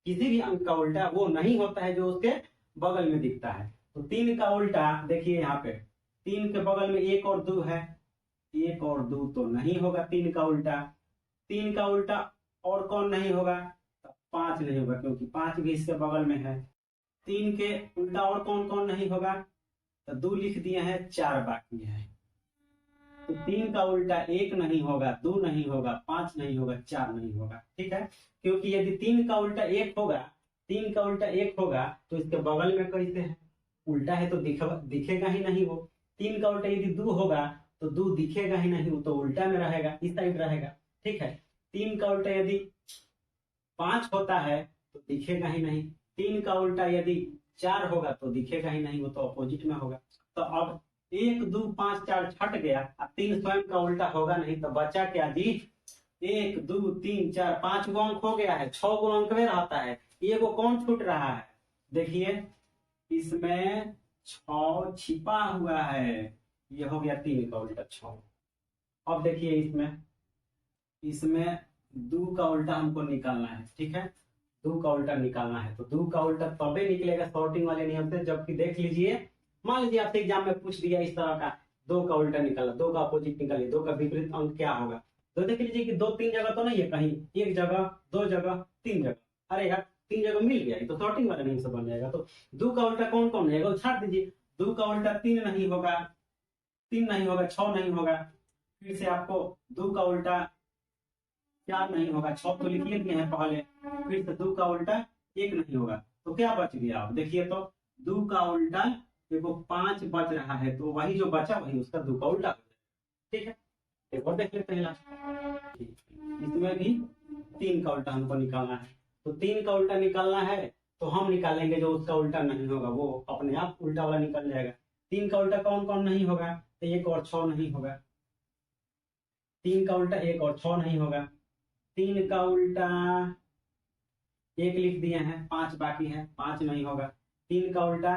किसी भी अंक का उल्टा वो नहीं होता है जो उसके बगल में दिखता है। तो 3 का उल्टा देखिए यहाँ पे 3 के बगल में 1 और 2 है, 1 और 2 तो नहीं होगा 3 का उल्टा। 3 का उल्टा और कौन नहीं होगा, 5 नहीं होगा क्योंकि 5 भी इसके बगल में है। 3 के उल्टा और कौन कौन नहीं होगा, तो 2 लिख दिए हैं, 4 बाकी है। तो 3 का उल्टा 1 नहीं होगा, 2 नहीं होगा, 5 नहीं होगा, 4 नहीं होगा, ठीक है। क्योंकि यदि 3 का उल्टा 1 होगा, 3 का उल्टा 1 होगा तो इसके बगल में कैसे है, उल्टा है तो दिखेगा ही नहीं वो। 3 का उल्टा यदि 2 होगा तो 2 दिखेगा ही नहीं, वो तो उल्टा में रहेगा, इस साइड रहेगा, ठीक है। 3 का उल्टा यदि 5 होता है तो दिखेगा ही नहीं। 3 का उल्टा यदि 4 होगा तो दिखेगा ही नहीं, वो तो अपोजिट में होगा। तो अब 1 2 5 4 छट गया, अब 3 स्वयं का उल्टा होगा नहीं तो बचा क्या जी, 1 2 3 4 5 गो अंक हो गया है, 6 गो अंक में रहता है, ये वो कौन छूट रहा है, देखिए इसमें 6 छिपा हुआ है, ये हो गया 3 का उल्टा 6। अब देखिए इसमें इसमें 2 का उल्टा हमको निकालना है, ठीक है। 2 का उल्टा निकालना है तो 2 का उल्टा तबे निकलेगा सॉर्टिंग वाले नियम से, जबकि देख लीजिए मान लीजिए आपसे एग्जाम में पूछ दिया इस तरह का, 2 का उल्टा निकाला, 2 का अपोजिट निकालिए, 2 का विपरीत अंक क्या होगा। तो देख लीजिए कि 2 3 जगह तो नहीं है, कहीं 1 जगह 2 जगह 3 जगह, अरे यार 3 जगह मिल गया, तो सॉर्टिंग वाला नियम से बन जाएगा। तो 2 का उल्टा कौन कौन रहेगा छाट दीजिए। 2 का उल्टा 3 नहीं होगा, 3 नहीं होगा, 6 नहीं होगा, फिर से आपको 2 का उल्टा 4 नहीं होगा, 6 तो लिख लिए हैं पहले, फिर से 2 का उल्टा 1 नहीं होगा, तो क्या बच गया आप देखिए, तो 2 का उल्टा देखो 5 बच रहा है, तो वही जो बचा वही उसका 2 का उल्टा हो जाएगा, ठीक है। एक और देख लेते हैं लास्ट, इसमें भी 3 का उल्टा हमको निकालना है। तो 3 का उल्टा निकालना है तो हम निकालेंगे जो उसका उल्टा नहीं होगा, वो अपने आप उल्टा वाला निकल जाएगा। 3 का उल्टा कौन कौन नहीं होगा, तो 1 और 6 नहीं होगा। 3 का उल्टा 1 और 6 नहीं होगा। 3 का उल्टा 1 लिख दिए हैं, 5 बाकी है, 5 नहीं होगा। 3 का उल्टा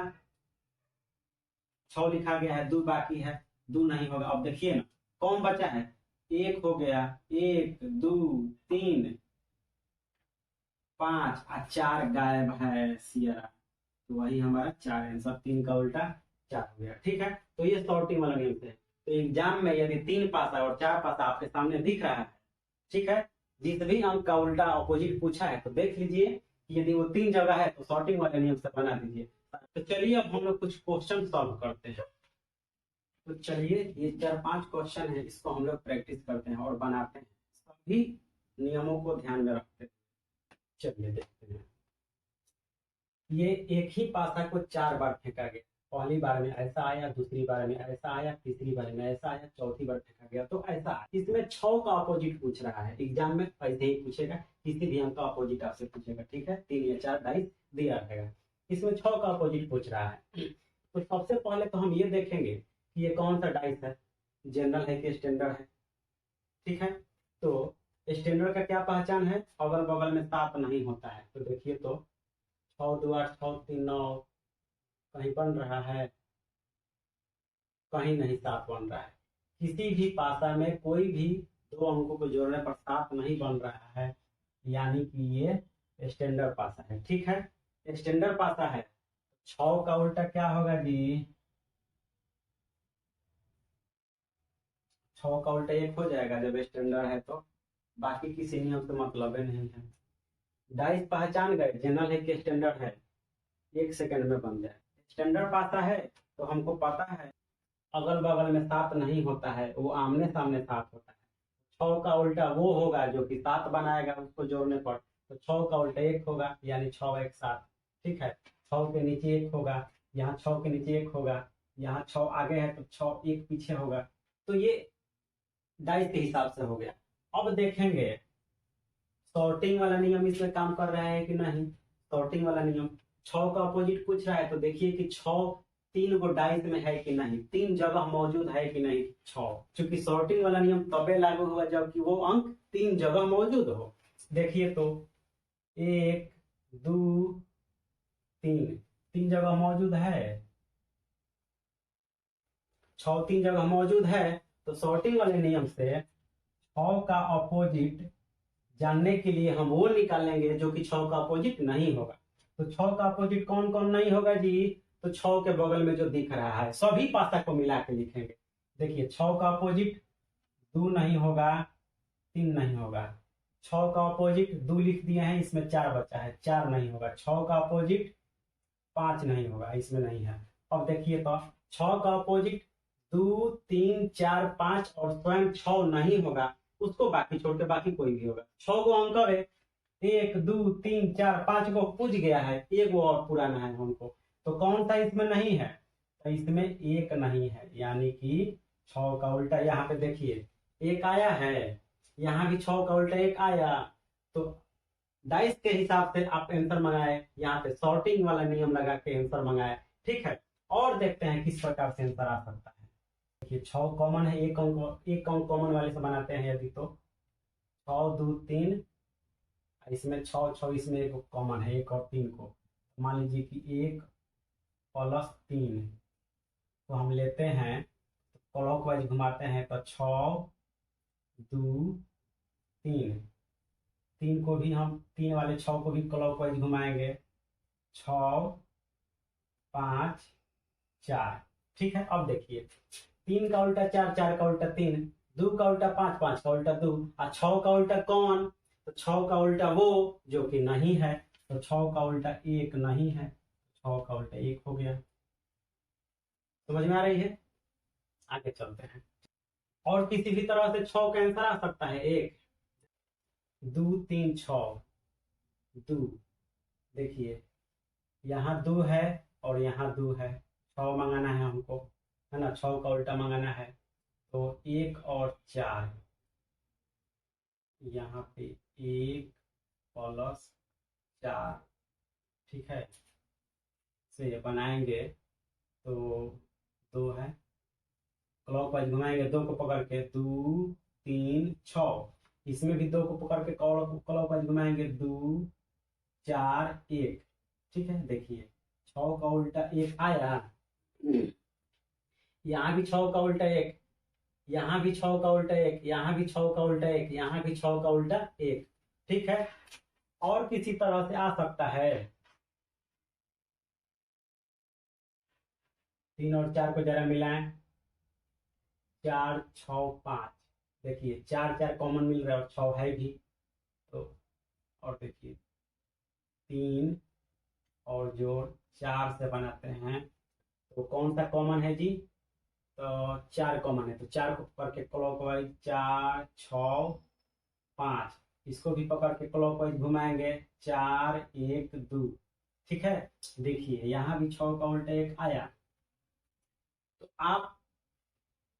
6 लिखा गया है, 2 बाकी है, 2 नहीं होगा। अब देखिए ना कौन बचा है, 1 हो गया, 1 2 3 5 और 4 गायब है सियरा, तो वही हमारा 4 आंसर, 3 का उल्टा 4 हो गया, ठीक है। तो ये सॉर्टिंग वाला नियम है। तो एग्जाम में यदि 3 पासा और 4 पासा आपके सामने दिख रहा है, ठीक है, जिस भी अंक का उल्टा अपोजिट पूछा है तो देख लीजिए कि यदि वो 3 जगह है तो सॉर्टिंग वाले नियम से बना दीजिए। तो चलिए अब हम लोग कुछ क्वेश्चन सॉल्व करते हैं। तो चलिए ये 4 5 क्वेश्चन है, इसको हम लोग प्रैक्टिस करते हैं और बनाते हैं, सभी नियमों को ध्यान में रखते हैं। चलिए देखते हैं। ये एक ही पासा को 4 बार फेंका गया। पहली बार में ऐसा आया, दूसरी बार में ऐसा आया, तीसरी बार में ऐसा आया, चौथी बार फेंका गया तो ऐसा आया। इसमें 6 का अपोजिट पूछ रहा है। एग्जाम में ऐसे ही पूछेगा, किसी भी अंक का अपोजिट आपसे पूछेगा, ठीक है। 3 या 4 डाइस दिया रहेगा, इसमें 6 का अपोजिट पूछ रहा है। तो सबसे पहले तो हम ये देखेंगे कि ये कौन सा डाइस है, जनरल है कि स्टैंडर्ड है, ठीक है। तो स्टैंडर्ड का क्या पहचान है, अगल बगल में 7 नहीं होता है। तो देखिए तो 6 2 8 6 3 9 कहीं बन रहा है, कहीं नहीं 7 बन रहा है। किसी भी पासा में कोई भी 2 अंकों को जोड़ने पर 7 नहीं बन रहा है, यानी कि ये स्टैंडर्ड पासा है, ठीक है। स्टैंडर्ड पासा है। 6 का उल्टा क्या होगा जी, 6 का उल्टा 1 हो जाएगा जब स्टैंडर्ड है तो। बाकी किसी नियम से मतलब नहीं है। डाइस पहचान गए, जनरल है कि स्टैंडर्ड है, 1 सेकंड में बन जाए। स्टैंडर्ड पासा है तो हमको पता है अगल बगल में 7 नहीं होता है, वो आमने सामने 7 होता है। 6 का उल्टा वो होगा जो कि 7 बनाएगा उसको जोड़ने पर। तो 6 का उल्टा 1 होगा, यानी 6 1 7, ठीक है। 6 के नीचे 1 होगा, यहाँ 6 के नीचे 1 होगा, यहाँ 6 आगे है तो 6 1 पीछे होगा। तो ये डाइस के हिसाब से हो गया। अब देखेंगे सॉर्टिंग वाला नियम इसमें काम कर रहा है कि नहीं। सॉर्टिंग वाला नियम, 6 का अपोजिट पूछ रहा है तो देखिए कि 6 3 गो डाइस में है कि नहीं, 3 जगह मौजूद है कि नहीं 6। क्योंकि सॉर्टिंग वाला नियम तबे लागू हुआ जबकि वो अंक 3 जगह मौजूद हो। देखिए तो 1 2 3, 3 जगह मौजूद है, 6 3 जगह मौजूद है। तो सॉर्टिंग वाले नियम से 6 का अपोजिट जानने के लिए हम वो निकालेंगे जो कि 6 का अपोजिट नहीं होगा। तो 6 का अपोजिट कौन कौन नहीं होगा जी, तो 6 के बगल में जो दिख रहा है सभी पासा को मिला के लिखेंगे। देखिए 6 का अपोजिट 2 नहीं होगा, 3 नहीं होगा। 6 का अपोजिट 2 लिख दिए हैं, इसमें 4 बचा है, 4 नहीं होगा। 6 का अपोजिट 5 नहीं होगा, इसमें नहीं है। अब देखिए तो 6 का अपोजिट 2 3 4 5 और स्वयं 6 नहीं होगा, उसको बाकी छोड़ के बाकी कोई भी होगा। 6 गो अंक है, 1 2 3 4 5 गो पूछ गया है, एक वो और पुराना है हमको। तो कौन सा इसमें नहीं है, तो इसमें 1 नहीं है, यानी कि 6 का उल्टा यहाँ पे देखिए 1 आया है, यहाँ भी 6 का उल्टा 1 आया। तो डाइस के हिसाब से आप आंसर मंगाए, यहाँ पे सॉर्टिंग वाला नियम लगा के आंसर मंगाए, ठीक है। और देखते हैं किस प्रकार से आंसर आ सकता है। देखिए 6 कॉमन है, एक अंक कॉमन वाले से बनाते हैं यदि तो 6 2 3, इसमें 6 6 इसमें एक कॉमन है, 1 और 3 को मान लीजिए कि 1 प्लस 3, तो हम लेते हैं क्लॉकवाइज घुमाते हैं तो 6 2 3, 3 को भी हम 3 वाले 6 को भी क्लॉकवाइज घुमाएंगे, 6 5 4, ठीक है। अब देखिए 3 का उल्टा 4, 4 का उल्टा 3, 2 का उल्टा 5, 5 का उल्टा 2 और 6 का उल्टा कौन, तो 6 का उल्टा वो जो कि नहीं है। तो 6 का उल्टा 1 नहीं है, 6 का उल्टा 1 हो गया। समझ में आ रही है, आगे चलते हैं। और किसी भी तरह से 6 का आंसर आ सकता है, 1 2 3 6 2, देखिए यहाँ 2 है और यहाँ 2 है, 6 मंगाना है हमको, है ना, 6 का उल्टा मंगाना है। तो 1 और 4, यहाँ पे 1 प्लस 4, ठीक है, से बनाएंगे तो 2 है, क्लॉकवाइज घुमाएंगे 2 को पकड़ के 2 3 6, इसमें भी 2 को पकड़ के क्लॉकवाइज घुमाएंगे 2 4 1, ठीक है। देखिए 6 का उल्टा 1 आया, यहाँ भी 6 का उल्टा 1, यहाँ भी 6 का उल्टा 1, यहाँ भी 6 का उल्टा 1, यहाँ भी 6 का उल्टा 1, ठीक है। और किसी तरह से आ सकता है, 3 और 4 को जरा मिलाएं, 4 6 5, देखिए 4 4 कॉमन मिल रहा है और 6 है भी। तो और देखिए 3 और जोड़ 4 से बनाते हैं, तो कौन सा कॉमन है जी, तो 4 कॉमन है, तो 4 को करके क्लॉकवाइज 4 6 5, इसको भी पकड़ के क्लॉकवाइज घुमाएंगे, 4 1 2। ठीक है, देखिए यहाँ भी 6 का उल्टा 1 आया। तो आप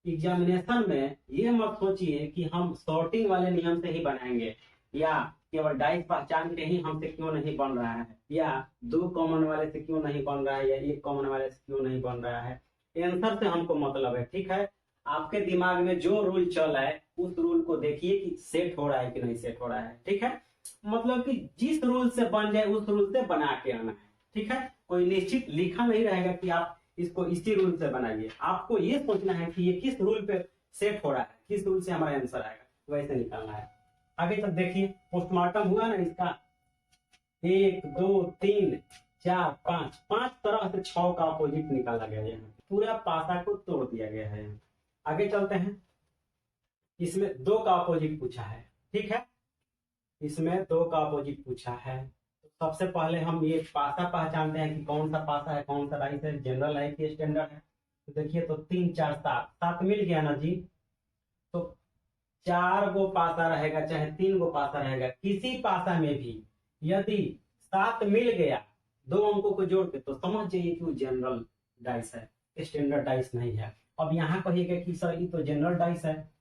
एग्जामिनेशन में ये मत सोचिए कि हम सॉर्टिंग वाले नियम से ही बनाएंगे, या केवल डाइस पहचान के ही हमसे क्यों नहीं बन रहा है, या 2 कॉमन वाले से क्यों नहीं बन रहा है, या 1 कॉमन वाले से क्यों नहीं बन रहा है। आंसर से हमको मतलब है। ठीक है, आपके दिमाग में जो रूल चल रहा है उस रूल को देखिए कि सेट हो रहा है कि नहीं सेट हो रहा है। ठीक है, मतलब कि जिस रूल से बन जाए उस रूल से बना के आना है। ठीक है, कोई निश्चित लिखा नहीं रहेगा कि आप इसको इसी रूल से बनाइए। आपको ये सोचना है कि ये किस रूल पे सेट हो रहा है, किस रूल से हमारा आंसर आएगा, वैसे निकालना है। आगे तक देखिए, पोस्टमार्टम हुआ ना इसका, 1 2 3 4 5, 5 तरह से 6 का अपोजिट निकाला गया है। पूरा पासा को तोड़ दिया गया है। आगे चलते हैं, इसमें 2 का अपोजिट पूछा है। ठीक है, इसमें 2 का अपोजिट पूछा है। तो सबसे पहले हम ये पासा पहचानते हैं कि कौन सा पासा है, कौन सा डाइस है, जनरल है कि स्टैंडर्ड है। तो देखिए, तो 3 4 7, 7 मिल गया ना जी। तो 4 गो पासा रहेगा चाहे 3 गो पासा रहेगा, किसी पासा में भी यदि 7 मिल गया 2 अंकों को जोड़ के, तो समझ जाइए कि वो जनरल डाइस है, स्टैंडर्ड डाइस नहीं है। अब यहाँ कहिएगा कि सर ये तो जनरल डाइस है,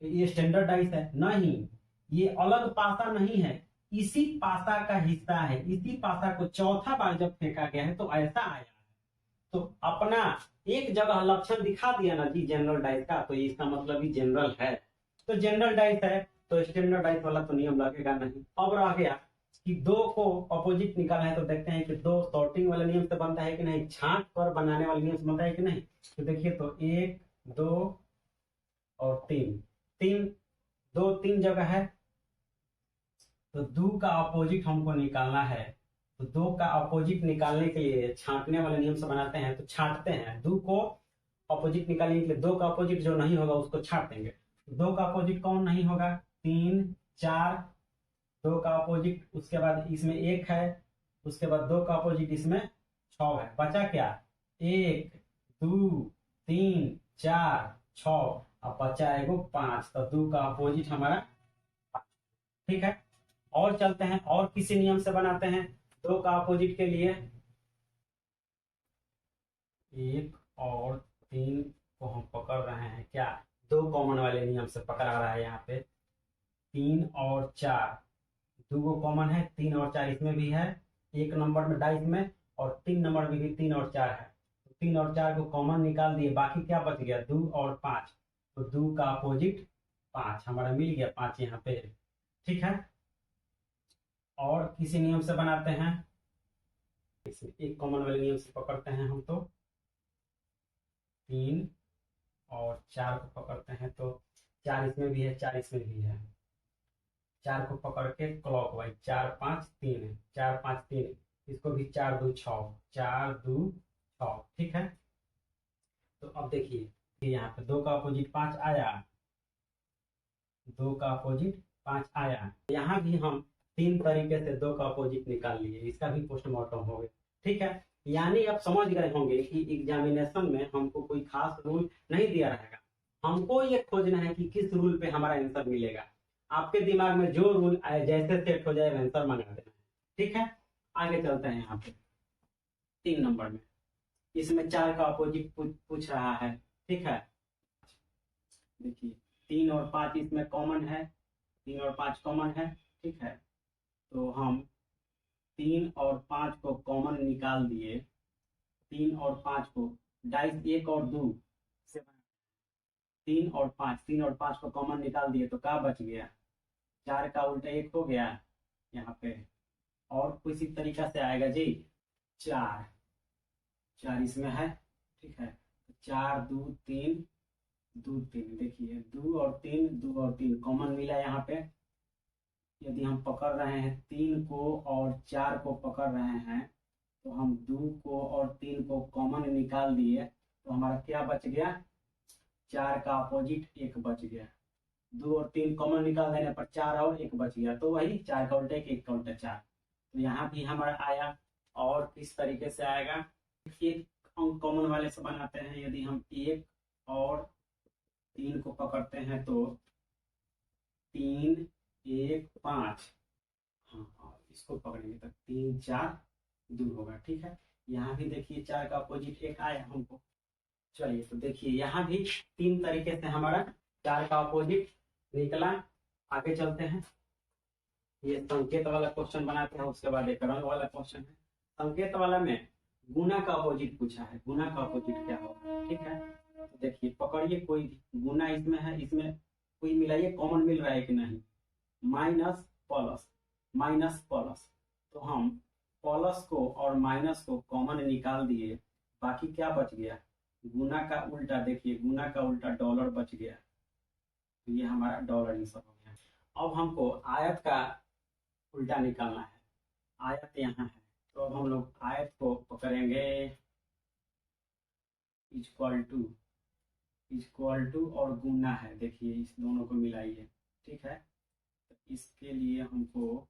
ये स्टैंडर्ड डाइस है। नहीं, ये अलग पासा नहीं है, इसी पासा का हिस्सा है। इसी पासा को चौथा बार जब फेंका गया है तो ऐसा आया है। तो अपना एक जगह लक्षण दिखा दिया ना जी जनरल डाइस का, तो इसका मतलब ही जनरल है। तो जनरल डाइस है तो स्टैंडर्ड डाइस वाला तो नियम लगेगा नहीं। अब रह गया कि 2 को अपोजिट निकाला है, तो देखते हैं कि 2 सॉर्टिंग वाले नियम से बनता है कि नहीं, छांट कर बनाने वाले नियम से बनता है कि नहीं। तो देखिए, तो 1 2 और 3, 3 2 3 जगह है, तो 2 का अपोजिट हमको निकालना है। तो 2 का अपोजिट निकालने के लिए छांटने वाले नियम से बनाते हैं, तो छांटते हैं 2 को अपोजिट निकालने के लिए। 2 का अपोजिट जो नहीं होगा उसको छांट देंगे। 2 का अपोजिट कौन नहीं होगा, 3 4। 2 का अपोजिट, उसके बाद इसमें 1 है, उसके बाद 2 का अपोजिट इसमें 6 है। बचा क्या, 1 2 3 4 6, अब बचा है 5। तो 2 का अपोजिट हमारा 5। ठीक है, और चलते हैं और किसी नियम से बनाते हैं। 2 का अपोजिट के लिए 1 और 3 को हम पकड़ रहे हैं, क्या 2 कॉमन वाले नियम से पकड़ा रहा है। यहाँ पे 3 और 4, 2 कॉमन है, 3 और 4 इसमें भी है, 1 नंबर में डाइस में, और 3 नंबर में भी 3 और 4 है। तो 3 और 4 को कॉमन निकाल दिए, बाकी क्या बच गया, 2 और 5। तो 2 का अपोजिट 5 हमारा मिल गया, 5 यहाँ पे। ठीक है, और किसी नियम से बनाते हैं, एक कॉमन वाले नियम से पकड़ते हैं हम। तो 3 और 4 को पकड़ते हैं, तो 4 इसमें भी है, 4 इसमें भी है। 4 को पकड़ के क्लॉकवाइज 4 5 3 है, 4 5 3, इसको भी 4 2 6, 4 2 6। ठीक है, तो अब देखिए यहाँ पे 2 का अपोजिट 5 आया, 2 का अपोजिट 5 आया। यहाँ भी हम 3 तरीके से 2 का अपोजिट निकाल लिए, इसका भी पोस्टमार्टम हो गया। ठीक है, यानी आप समझ गए होंगे कि एग्जामिनेशन में हमको कोई खास रूल नहीं दिया रहेगा, हमको ये खोजना है कि किस रूल पे हमारा आंसर मिलेगा। आपके दिमाग में जो रूल आए, जैसे सेट हो जाए आंसर मंगा देना है। ठीक है, आगे चलते हैं। यहाँ पे 3 नंबर में इसमें 4 का अपोजिट पूछ रहा है। ठीक है, देखिए 3 और 5 इसमें कॉमन है, 3 और 5 कॉमन है। ठीक है, तो हम 3 और 5 को कॉमन निकाल दिए। 3 और 5 को डाइस 1 और 2 से 3 और 5, 3 और 5 को कॉमन निकाल दिए, तो क्या बच गया, 4 का उल्टा 1 हो गया यहाँ पे। और किसी तरीका से आएगा जी, 4 4 इसमें है। ठीक है, 4 2 3 2 3, देखिए 2 और 3, 2 और 3 कॉमन मिला यहाँ पे। यदि हम पकड़ रहे हैं 3 को और 4 को पकड़ रहे हैं, तो हम 2 को और 3 को कॉमन निकाल दिए, तो हमारा क्या बच गया, 4 का अपोजिट 1 बच गया। 2 और 3 कॉमन निकाल देने पर 4 और 1 बच गया, तो वही 4 का उल्टा 1, 1 का उल्टा 4। तो यहाँ भी हमारा आया। और किस तरीके से आएगा, एक अंक कॉमन वाले से बनाते हैं। यदि हम 1 और 3 को पकड़ते हैं, तो 3 1 5, हाँ और इसको पकड़ेंगे तो 3 4 दूर होगा। ठीक है, यहाँ भी देखिए 4 का अपोजिट 1 आया हमको। चलिए तो देखिए यहाँ भी 3 तरीके से हमारा 4 का अपोजिट निकला। आगे चलते हैं, ये संकेत वाला क्वेश्चन बनाते हैं, उसके बाद एक रंग वाला क्वेश्चन है। संकेत वाला में गुना का अपोजिट पूछा है, गुना का अपोजिट क्या होगा। ठीक है, तो देखिए पकड़िए, कोई गुना इसमें है, इसमें कोई मिलाइए, कॉमन मिल रहा है कि नहीं। माइनस प्लस, माइनस प्लस, तो हम प्लस को और माइनस को कॉमन निकाल दिए, बाकी क्या बच गया, गुना का उल्टा। देखिए गुना का उल्टा डॉलर बच गया, तो ये हमारा डॉलर आंसर हो गया। अब हमको आयत का उल्टा निकालना है, आयत यहाँ है, तो अब हम लोग आयत को पकड़ेंगे, इक्वल टू और गुना है, देखिए इस दोनों को मिलाइए। ठीक है, तो इसके लिए हमको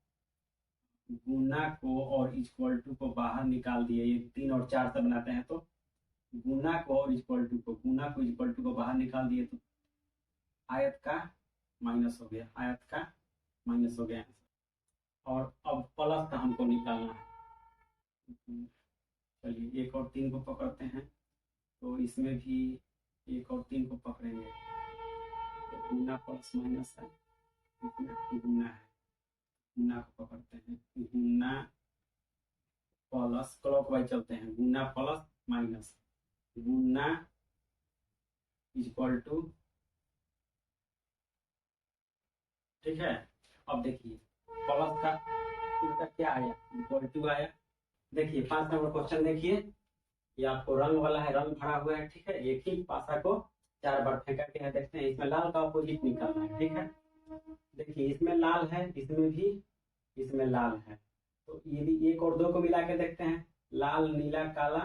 गुना को और इक्वल टू को बाहर निकाल दिए, ये 3 और 4 से बनाते हैं, तो गुना को और इक्वल टू को, गुना को इक्वल टू को बाहर निकाल दिए, तो आयत का माइनस हो गया, आयत का माइनस हो गया। और अब प्लस का हमको निकालना है। चलिए 1 और 3 को पकड़ते हैं, तो इसमें भी 1 और 3 को पकड़ेंगे, तो गुना प्लस माइनस है, गुना है, गुना को पकड़ते हैं, गुना प्लस, क्लॉकवाइज चलते हैं, गुना प्लस माइनस, गुना इक्वल टू। ठीक है, अब देखिए प्लस का उल्टा क्या आया, इक्वल टू आया। देखिए 5 नंबर क्वेश्चन देखिए, ये आपको रंग वाला है, रंग भरा हुआ है। ठीक है, एक ही पासा को 4 बार फेंका के है, देखते हैं इसमें लाल का अपोजिट निकालना है। ठीक है, देखिए इसमें लाल है, इसमें भी इसमें लाल है, तो यदि 1 और 2 को मिला के देखते हैं, लाल नीला काला,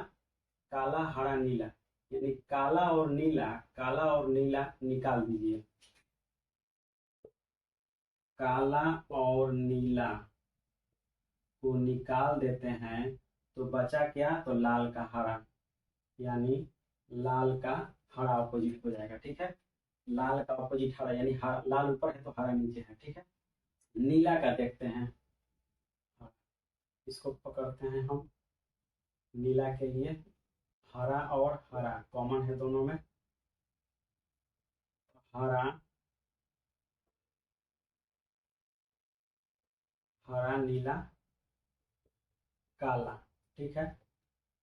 काला हरा नीला, यानी काला और नीला, काला और नीला निकाल दीजिए, काला और नीला को निकाल देते हैं, तो बचा क्या, तो लाल का हरा, यानी लाल का हरा अपोजिट हो जाएगा। ठीक है, लाल का अपोजिट हरा, यानी लाल ऊपर है तो हरा नीचे है। ठीक है, नीला का देखते हैं, इसको पकड़ते हैं हम, नीला के लिए हरा और हरा कॉमन है दोनों में, हरा हरा नीला काला। ठीक है,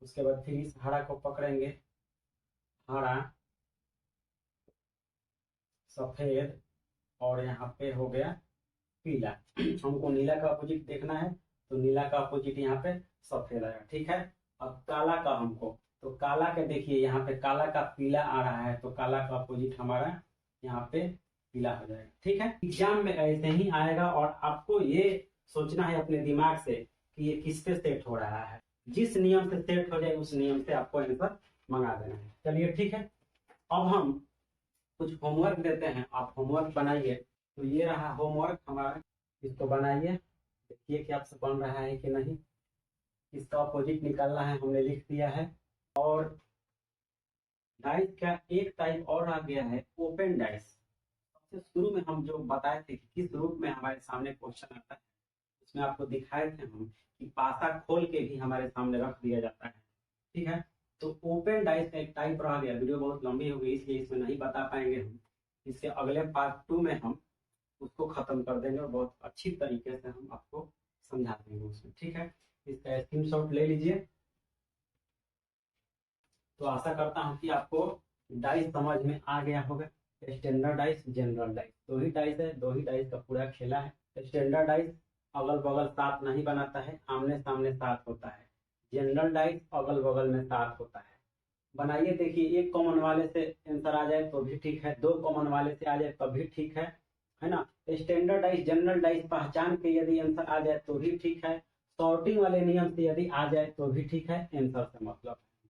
उसके बाद फिर इस हरा को पकड़ेंगे, हरा सफेद, और यहाँ पे हो गया पीला। हमको नीला का अपोजिट देखना है, तो नीला का अपोजिट यहाँ पे सफेद आएगा। ठीक है, अब काला का हमको, तो काला के देखिए यहाँ पे काला का पीला आ रहा है, तो काला का अपोजिट हमारा यहाँ पे पीला हो जाएगा। ठीक है, एग्जाम में ऐसे ही आएगा, और आपको ये सोचना है अपने दिमाग से कि ये किस पे सेट हो रहा है, जिस नियम से सेट हो जाए उस नियम से आपको आंसर मंगा देना है। चलिए ठीक है, अब हम कुछ होमवर्क देते हैं, आप होमवर्क बनाइए। तो ये रहा होमवर्क हमारा, इसको बनाइए, देखिए कि आपसे बन रहा है कि नहीं। इसका अपोजिट निकालना है, हमने लिख दिया है। और डाइस का एक टाइप और आ गया है, ओपन डाइस। सबसे शुरू में हम जो बताए थे कि किस रूप में हमारे सामने क्वेश्चन आता है, उसमें आपको दिखाए थे हम कि पासा खोल के भी हमारे सामने रख दिया जाता है। ठीक है, तो ओपन डाइस का एक टाइप रह गया, वीडियो बहुत लंबी हो गई इसलिए इसमें नहीं बता पाएंगे हम। इसके अगले पार्ट 2 में हम उसको खत्म कर देंगे और बहुत अच्छी तरीके से हम आपको समझा देंगे उसमें। ठीक है, इसका स्क्रीनशॉट ले लीजिए। तो आशा करता हूँ कि आपको डाइस समझ में आ गया होगा। स्टैंडर्ड डाइस, जनरल डाइस, दो ही डाइस है, दो ही डाइस का पूरा खेला है। स्टैंडर्ड डाइस अगल बगल साथ नहीं बनाता है, आमने सामने साथ होता है। जनरल डाइस अगल बगल में साथ होता है। बनाइए, देखिए एक कॉमन वाले से आंसर आ जाए तो भी ठीक है, 2 कॉमन वाले से आ जाए तब भी ठीक है ना। स्टैंडर्ड डाइस जनरल डाइस पहचान के यदि आंसर आ जाए तो भी ठीक है, सॉर्टिंग वाले नियम से यदि आ जाए तो भी ठीक है, आंसर से मतलब है।